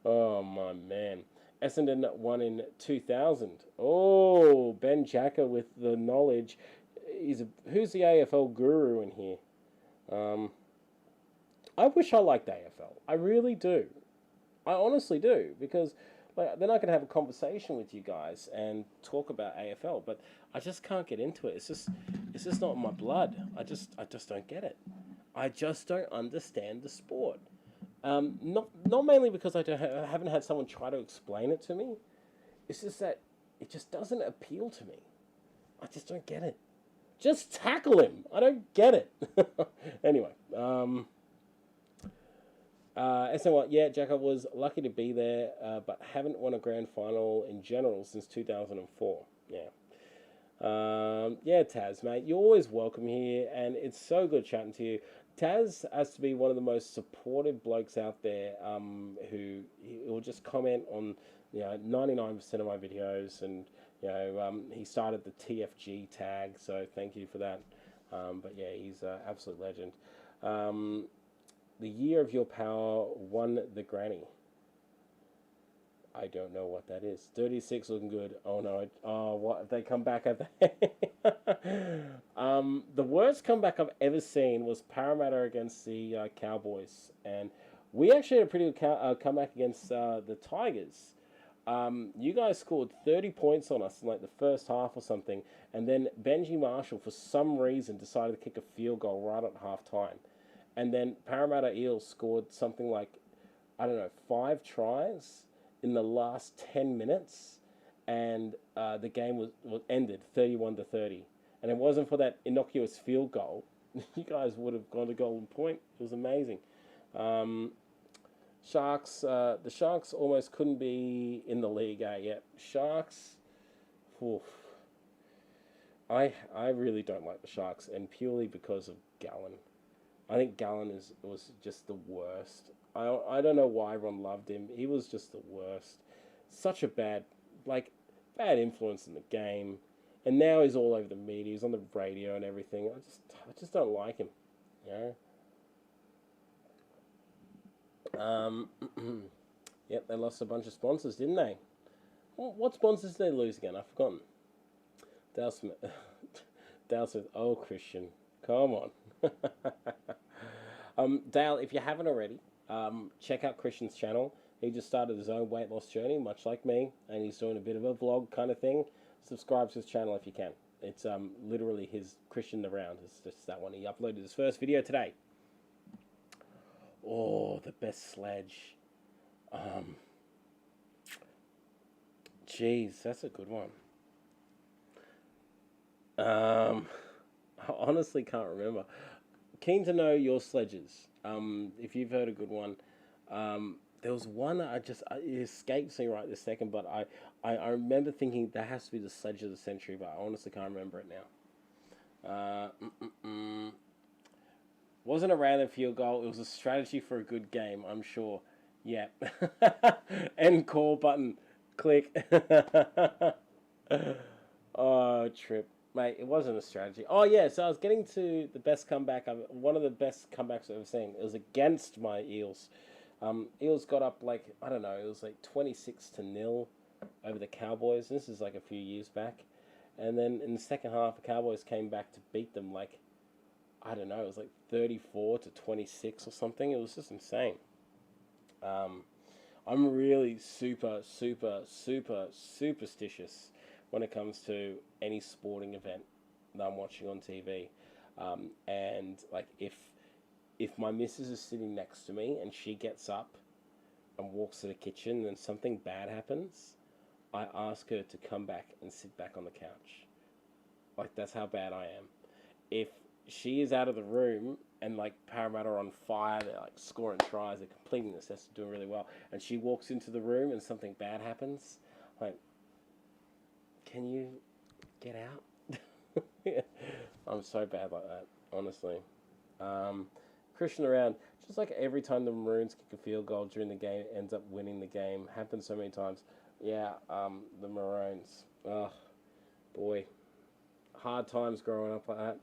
Oh my man. Essendon won in 2000. Oh, Ben Jacker with the knowledge. Who's the AFL guru in here? I wish I liked AFL. I really do. I honestly do, because then I can have a conversation with you guys and talk about AFL, but I just can't get into it. It's just not in my blood. I just don't get it. I just don't understand the sport. Not mainly because I haven't had someone try to explain it to me. It's just that it just doesn't appeal to me. I just don't get it. Just tackle him. I don't get it. Anyway, yeah, Jack, I was lucky to be there, but haven't won a grand final in general since 2004. Yeah. Yeah, Taz, mate, you're always welcome here, and it's so good chatting to you. Taz has to be one of the most supportive blokes out there, who will just comment on 99% of my videos, and he started the TFG tag, so thank you for that. But yeah, he's an absolute legend. The year of your power won the granny. I don't know what that is. 36 looking good. Oh no. What if they come back at the the worst comeback I've ever seen was Parramatta against the Cowboys, and we actually had a pretty good comeback against the Tigers. You guys scored 30 points on us in the first half or something, and then Benji Marshall for some reason decided to kick a field goal right at half time, and then Parramatta Eels scored something 5 tries in the last 10 minutes, and the game was ended 31-30. And it wasn't for that innocuous field goal, you guys would have gone to golden point. It was amazing. Sharks, the Sharks almost couldn't be in the league yet. Sharks, oof. I really don't like the Sharks, and purely because of Gallen. I think Gallen was just the worst. I don't know why everyone loved him. He was just the worst. Such a bad influence in the game. And now he's all over the media. He's on the radio and everything. I just don't like him. You know. Yep, they lost a bunch of sponsors, didn't they? What sponsors did they lose again? I've forgotten. Dale Smith. Dale Smith. Oh, Christian, come on. Dale, if you haven't already, check out Christian's channel. He just started his own weight loss journey, much like me, and he's doing a bit of a vlog kind of thing. Subscribe to his channel if you can. It's literally his Christian around. It's just that one. He uploaded his first video today. Oh, the best sledge. Jeez, that's a good one. I honestly can't remember. Keen to know your sledges. If you've heard a good one. There was one it escapes me right this second, but I remember thinking that has to be the sledge of the century, but I honestly can't remember it now. Wasn't a random field goal. It was a strategy for a good game, I'm sure. Yeah. End call button. Click. Oh, trip. Mate, it wasn't a strategy. Oh, yeah, so I was getting to the best comeback. One of the best comebacks I've ever seen. It was against my Eels. Eels got up I don't know, it was 26-0 over the Cowboys. This is a few years back. And then in the second half, the Cowboys came back to beat them I don't know, it was 34-26 or something. It was just insane. I'm really super, super, super superstitious when it comes to any sporting event that I'm watching on TV. And if my missus is sitting next to me and she gets up and walks to the kitchen and something bad happens, I ask her to come back and sit back on the couch. That's how bad I am. If she is out of the room and Parramatta are on fire, they're scoring tries, they're completing this, they're doing really well, and she walks into the room and something bad happens, can you get out? I'm so bad like that, honestly. Christian around, just every time the Maroons kick a field goal during the game, ends up winning the game. Happens so many times. Yeah, the Maroons. Oh, boy. Hard times growing up like that.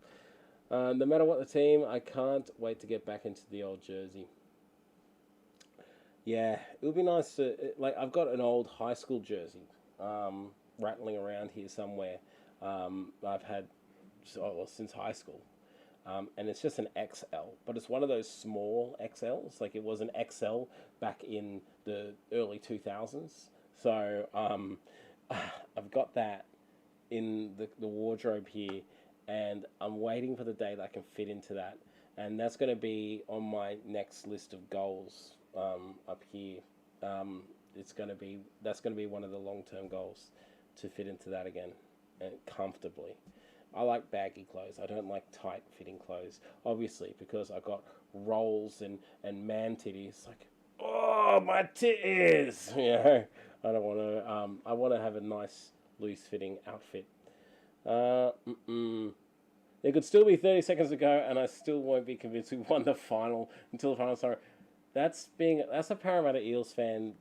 No matter what the team, I can't wait to get back into the old jersey. Yeah, it would be nice to... I've got an old high school jersey rattling around here somewhere. I've had since high school. And it's just an XL, but it's one of those small XLs. It was an XL back in the early 2000s. So I've got that in the wardrobe here, and I'm waiting for the day that I can fit into that. And that's going to be on my next list of goals up here. That's going to be one of the long-term goals, to fit into that again, comfortably. I like baggy clothes. I don't like tight-fitting clothes, obviously, because I got rolls and man titties. Oh, my titties! I don't want to. I want to have a nice, loose-fitting outfit. There could still be 30 seconds to go, and I still won't be convinced we won the final until the final. Sorry, that's a Parramatta Eels fan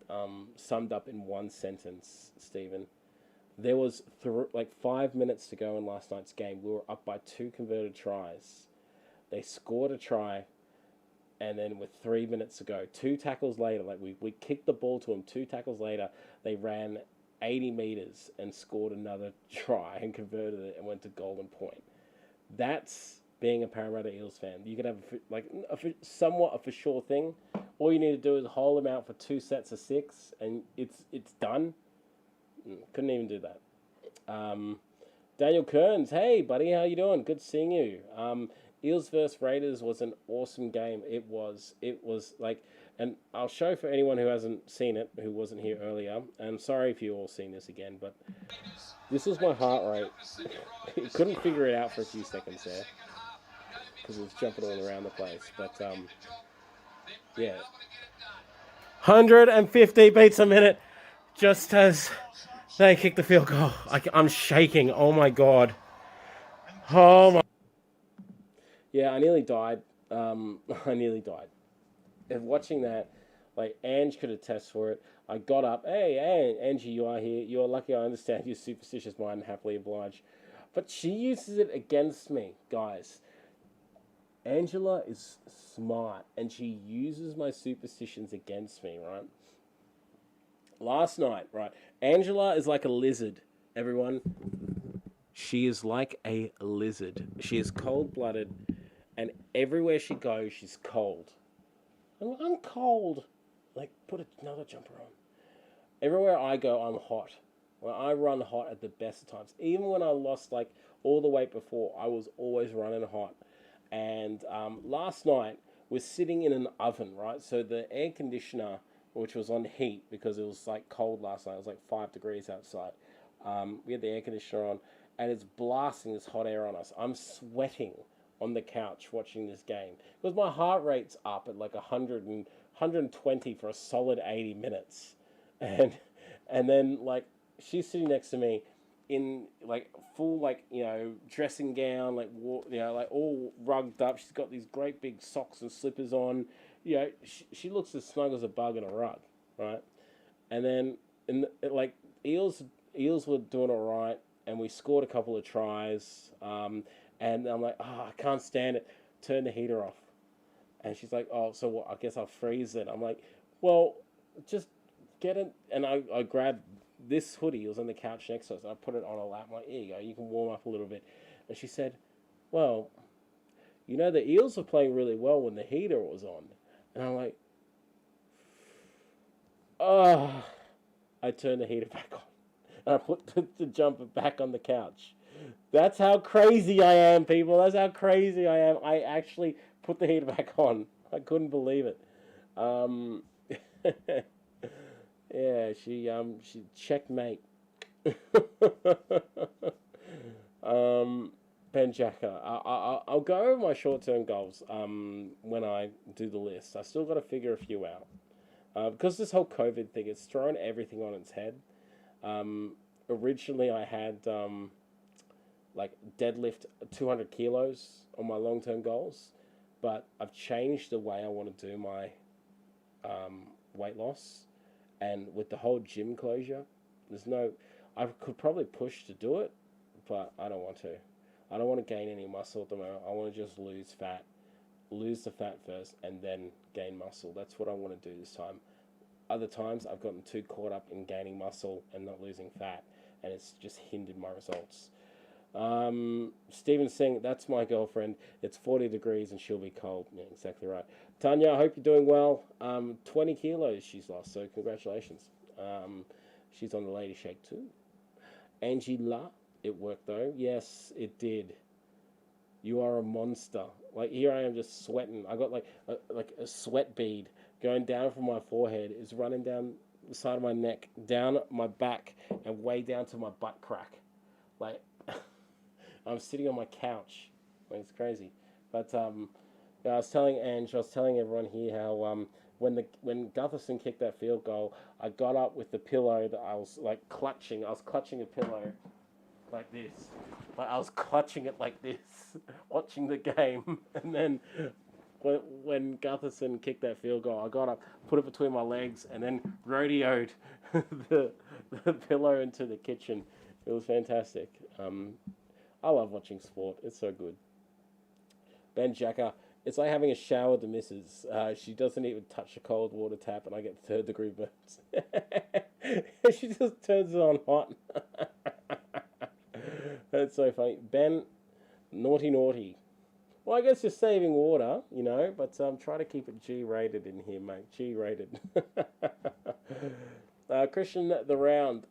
summed up in one sentence, Stephen. There was 5 minutes to go in last night's game. We were up by 2 converted tries. They scored a try, and then with 3 minutes to go, 2 tackles later, we kicked the ball to them. 2 tackles later, they ran 80 meters and scored another try and converted it and went to golden point. That's being a Parramatta Eels fan. You could have somewhat a for sure thing. All you need to do is hold them out for 2 sets of 6, and it's done. Couldn't even do that. Daniel Kearns, hey buddy, how you doing? Good seeing you. Eels versus Raiders was an awesome game. It was. It was like, and I'll show for anyone who hasn't seen it, who wasn't here earlier. And I'm sorry if you all seen this again, but this was my heart rate. Couldn't figure it out for a few seconds there because it was jumping all around the place. But yeah, 150 beats a minute, just as they kick the field goal. I'm shaking. Oh my god. Oh my. Yeah, I nearly died. I nearly died. And watching that, like, Ange could attest for it. I got up. Hey, Angie, you are here. You are lucky. I understand your superstitious mind. Happily obliged. But she uses it against me, guys. Angela is smart, and she uses my superstitions against me, right? Last night, right? Angela is like a lizard, everyone. She is like a lizard. She is cold-blooded, and everywhere she goes, she's cold. I'm cold. Like, put another jumper on. Everywhere I go, I'm hot. Well, I run hot at the best of times. Even when I lost, like, all the weight before, I was always running hot. And last night, we're sitting in an oven, right? So the air conditioner, which was on heat because it was, like, cold last night. It was, like, 5 degrees outside. We had the air conditioner on, and it's blasting this hot air on us. I'm sweating on the couch watching this game because my heart rate's up at like 120 for a solid 80 minutes, and then like she's sitting next to me in like full like dressing gown, like like all rugged up. She's got these great big socks and slippers on. She looks as snug as a bug in a rug, right? And then like Eels were doing all right, and we scored a couple of tries. And I'm like, I can't stand it. Turn the heater off. And she's like, oh, so what? I guess I'll freeze it. I'm like, well, just get it. And I grabbed this hoodie. It was on the couch next to us. And I put it on her lap. I'm like, here you go. You can warm up a little bit. And she said, well, the Eels were playing really well when the heater was on. And I'm like, oh. I turned the heater back on. And I put the jumper back on the couch. That's how crazy I am, people. That's how crazy I am. I actually put the heater back on. I couldn't believe it. Yeah, she checkmate. Ben Jacker. I'll go over my short-term goals when I do the list. I still got to figure a few out. Because this whole COVID thing, it's thrown everything on its head. Originally, I had like deadlift 200 kilos on my long-term goals, but I've changed the way I want to do my weight loss, and with the whole gym closure, I could probably push to do it, but I don't want to. I don't want to gain any muscle at the moment. I want to just lose the fat first, and then gain muscle. That's what I want to do this time. Other times, I've gotten too caught up in gaining muscle and not losing fat, and it's just hindered my results. Stephen Singh, that's my girlfriend. It's 40 degrees and she'll be cold. Yeah, exactly right. Tanya, I hope you're doing well. 20 kilos she's lost, so congratulations. She's on the Lady Shake too. Angela, it worked though. Yes, it did. You are a monster. Like, here I am just sweating. I got like a sweat bead going down from my forehead. It's running down the side of my neck, down my back, and way down to my butt crack. Like, I'm sitting on my couch. Like, it's crazy. But I was telling everyone here how when Gutherson kicked that field goal, I got up with the pillow that I was like clutching. I was clutching a pillow like this. Like, I was clutching it like this, watching the game. And then when Gutherson kicked that field goal, I got up, put it between my legs, and then rodeoed the pillow into the kitchen. It was fantastic. I love watching sport. It's so good. Ben Jacker, it's like having a shower with the missus. She doesn't even touch a cold water tap, and I get third-degree burns. She just turns it on hot. That's so funny. Ben, naughty. Well, I guess you're saving water, but try to keep it G-rated in here, mate. G-rated. Christian, the round.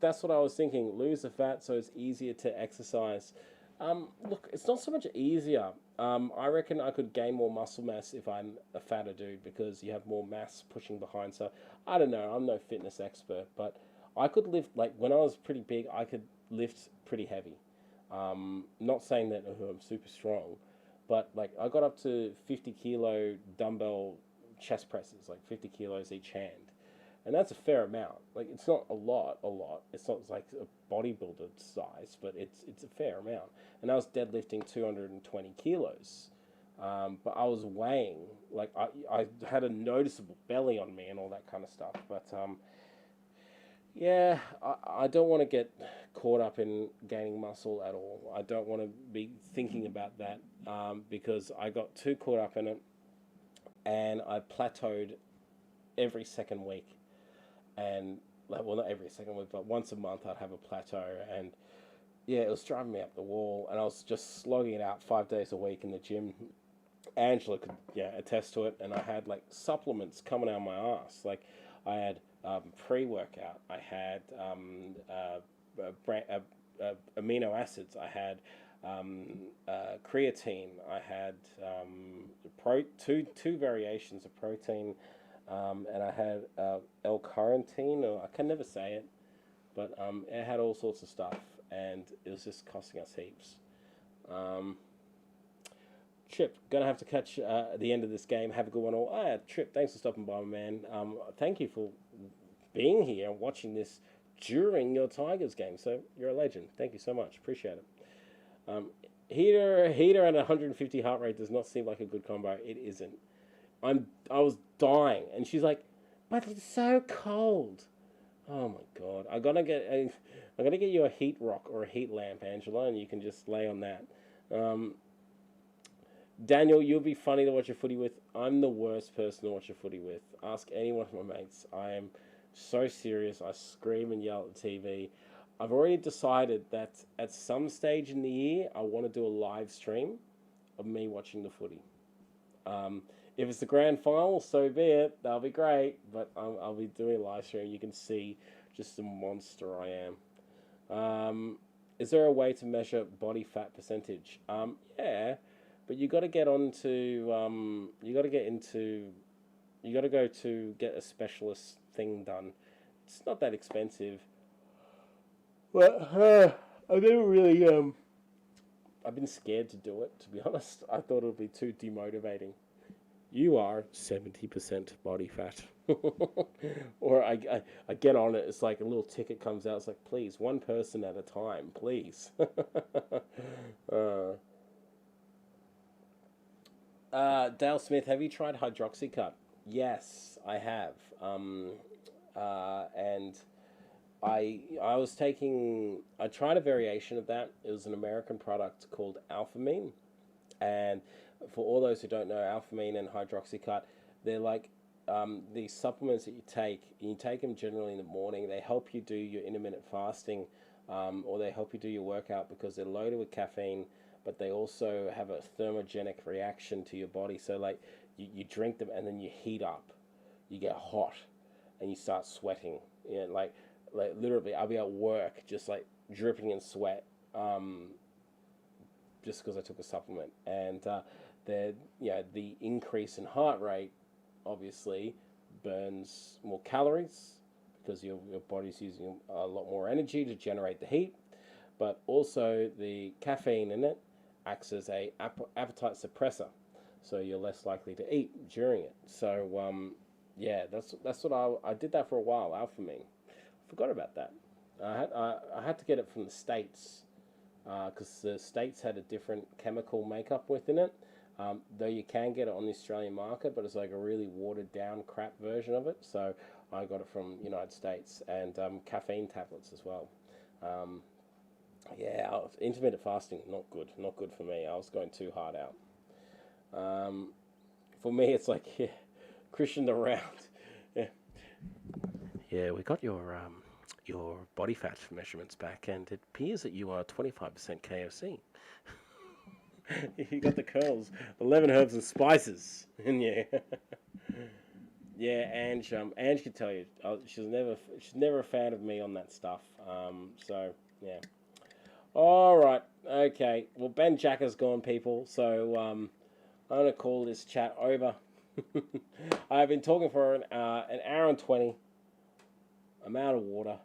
That's what I was thinking. Lose the fat so it's easier to exercise. Look, it's not so much easier. I reckon I could gain more muscle mass if I'm a fatter dude because you have more mass pushing behind. So I don't know. I'm no fitness expert, but I could lift like when I was pretty big. I could lift pretty heavy. Not saying that I'm super strong, but like I got up to 50 kilo dumbbell chest presses, like 50 kilos each hand, and that's a fair amount. Like it's not a lot. It's not like a bodybuilder size, but it's a fair amount. And I was deadlifting 220 kilos, but I was weighing like I had a noticeable belly on me and all that kind of stuff. But yeah, I don't want to get caught up in gaining muscle at all. I don't want to be thinking about that because I got too caught up in it and I plateaued every second week. And like, well, not every second week, but once a month I'd have a plateau, and yeah, it was driving me up the wall, and I was just slogging it out 5 days a week in the gym. Angela could attest to it, and I had like supplements coming out of my ass. Like I had pre-workout, I had amino acids, I had creatine, I had two variations of protein, and I had L-carnitine, or I can never say it, but it had all sorts of stuff, and it was just costing us heaps. Trip, gonna have to catch the end of this game. Have a good one all. Trip, thanks for stopping by, man. Thank you for being here and watching this during your Tigers game. So you're a legend. Thank you so much. Appreciate it. Heater at 150 heart rate does not seem like a good combo. It isn't. I was dying, and she's like, "But it's so cold." Oh my god! I'm gonna get you a heat rock or a heat lamp, Angela, and you can just lay on that. Daniel, you'll be funny to watch a footy with. I'm the worst person to watch a footy with. Ask any one of my mates. I am so serious. I scream and yell at the TV. I've already decided that at some stage in the year, I want to do a live stream of me watching the footy. If it's the grand final, so be it. That'll be great. But I'll be doing a live stream. You can see just the monster I am. Is there a way to measure body fat percentage? Yeah. But you got to get onto, you got to get into, you got to go to get a specialist thing done. It's not that expensive. Well, I've never really, I've been scared to do it, to be honest. I thought it would be too demotivating. You are 70% body fat. Or I get on it, it's like a little ticket comes out, it's like, please, one person at a time, please. Dale Smith, have you tried hydroxycut? Yes, I have. And I tried a variation of that. It was an American product called Alphamine. And for all those who don't know, Alphamine and hydroxycut, they're like these supplements that you take them generally in the morning. They help you do your intermittent fasting, or they help you do your workout because they're loaded with caffeine, but they also have a thermogenic reaction to your body. So like you drink them and then you heat up, you get hot, and you start sweating. Like literally, I'll be at work just like dripping in sweat, just because I took a supplement. And the increase in heart rate obviously burns more calories because your body's using a lot more energy to generate the heat, but also the caffeine in it acts as a appetite suppressor, so you're less likely to eat during it. So that's what I did that for a while. Alphamine, forgot about that. I had to get it from the States because the States had a different chemical makeup within it. Though you can get it on the Australian market, but it's like a really watered down crap version of it. So I got it from United States, and caffeine tablets as well. Intermittent fasting, not good for me. I was going too hard out. For me, it's like, Christian around. Yeah, we got your body fat measurements back, and it appears that you are 25% KFC. You got the curls, 11 herbs and spices, and Ange could tell you, she's never a fan of me on that stuff. So yeah. All right, Okay, well, Ben Jack has gone, people, so I'm going to call this chat over. I've been talking for an hour and 20. I'm out of water.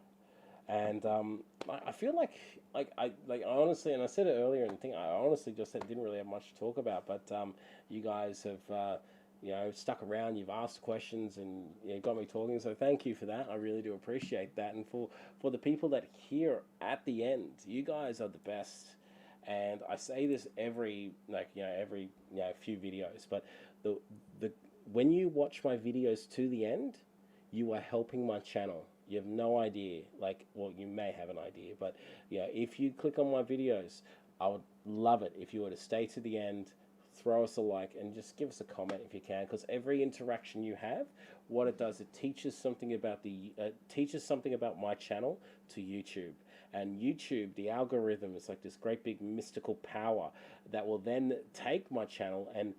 And I feel like I honestly, and I said it earlier, and I honestly just didn't really have much to talk about. But you guys have stuck around. You've asked questions, and got me talking. So thank you for that. I really do appreciate that. And for the people that hear at the end, you guys are the best. And I say this every few videos, but the when you watch my videos to the end, you are helping my channel. You have no idea. Well, you may have an idea, but if you click on my videos, I would love it if you were to stay to the end, throw us a like, and just give us a comment if you can, because every interaction you have, what it does, it teaches something about my channel to YouTube. And YouTube, the algorithm, is like this great big mystical power that will then take my channel and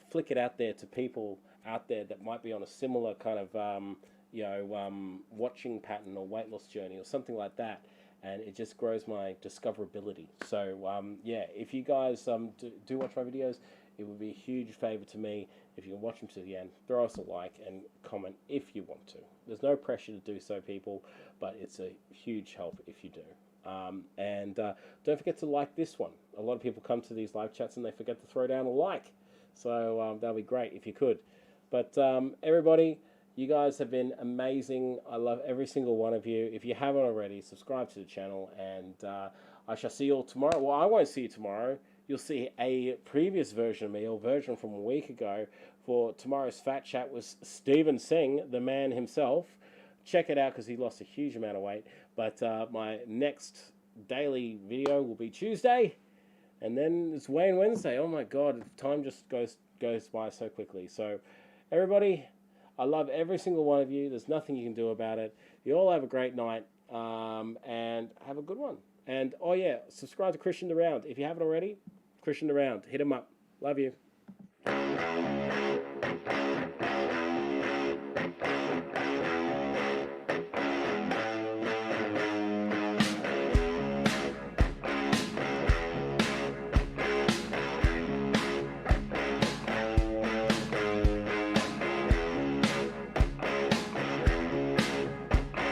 flick it out there to people out there that might be on a similar kind of watching pattern or weight loss journey or something like that, and it just grows my discoverability. So if you guys do watch my videos, it would be a huge favor to me if you can watch them to the end. Throw us a like and comment if you want to. There's no pressure to do so, people, but it's a huge help if you do. And don't forget to like this one. A lot of people come to these live chats and they forget to throw down a like. So that'll be great if you could. But everybody, you guys have been amazing. I love every single one of you. If you haven't already, subscribe to the channel, and I shall see you all tomorrow. Well, I won't see you tomorrow. You'll see a previous version of me, or version from a week ago, for tomorrow's Fat Chat with Stephen Singh, the man himself. Check it out because he lost a huge amount of weight. But my next daily video will be Tuesday, and then it's Wayne Wednesday. Oh my God, time just goes by so quickly. So everybody, I love every single one of you. There's nothing you can do about it. You all have a great night, and have a good one. And oh yeah, subscribe to Christian Around if you haven't already. Christian Around, hit him up. Love you.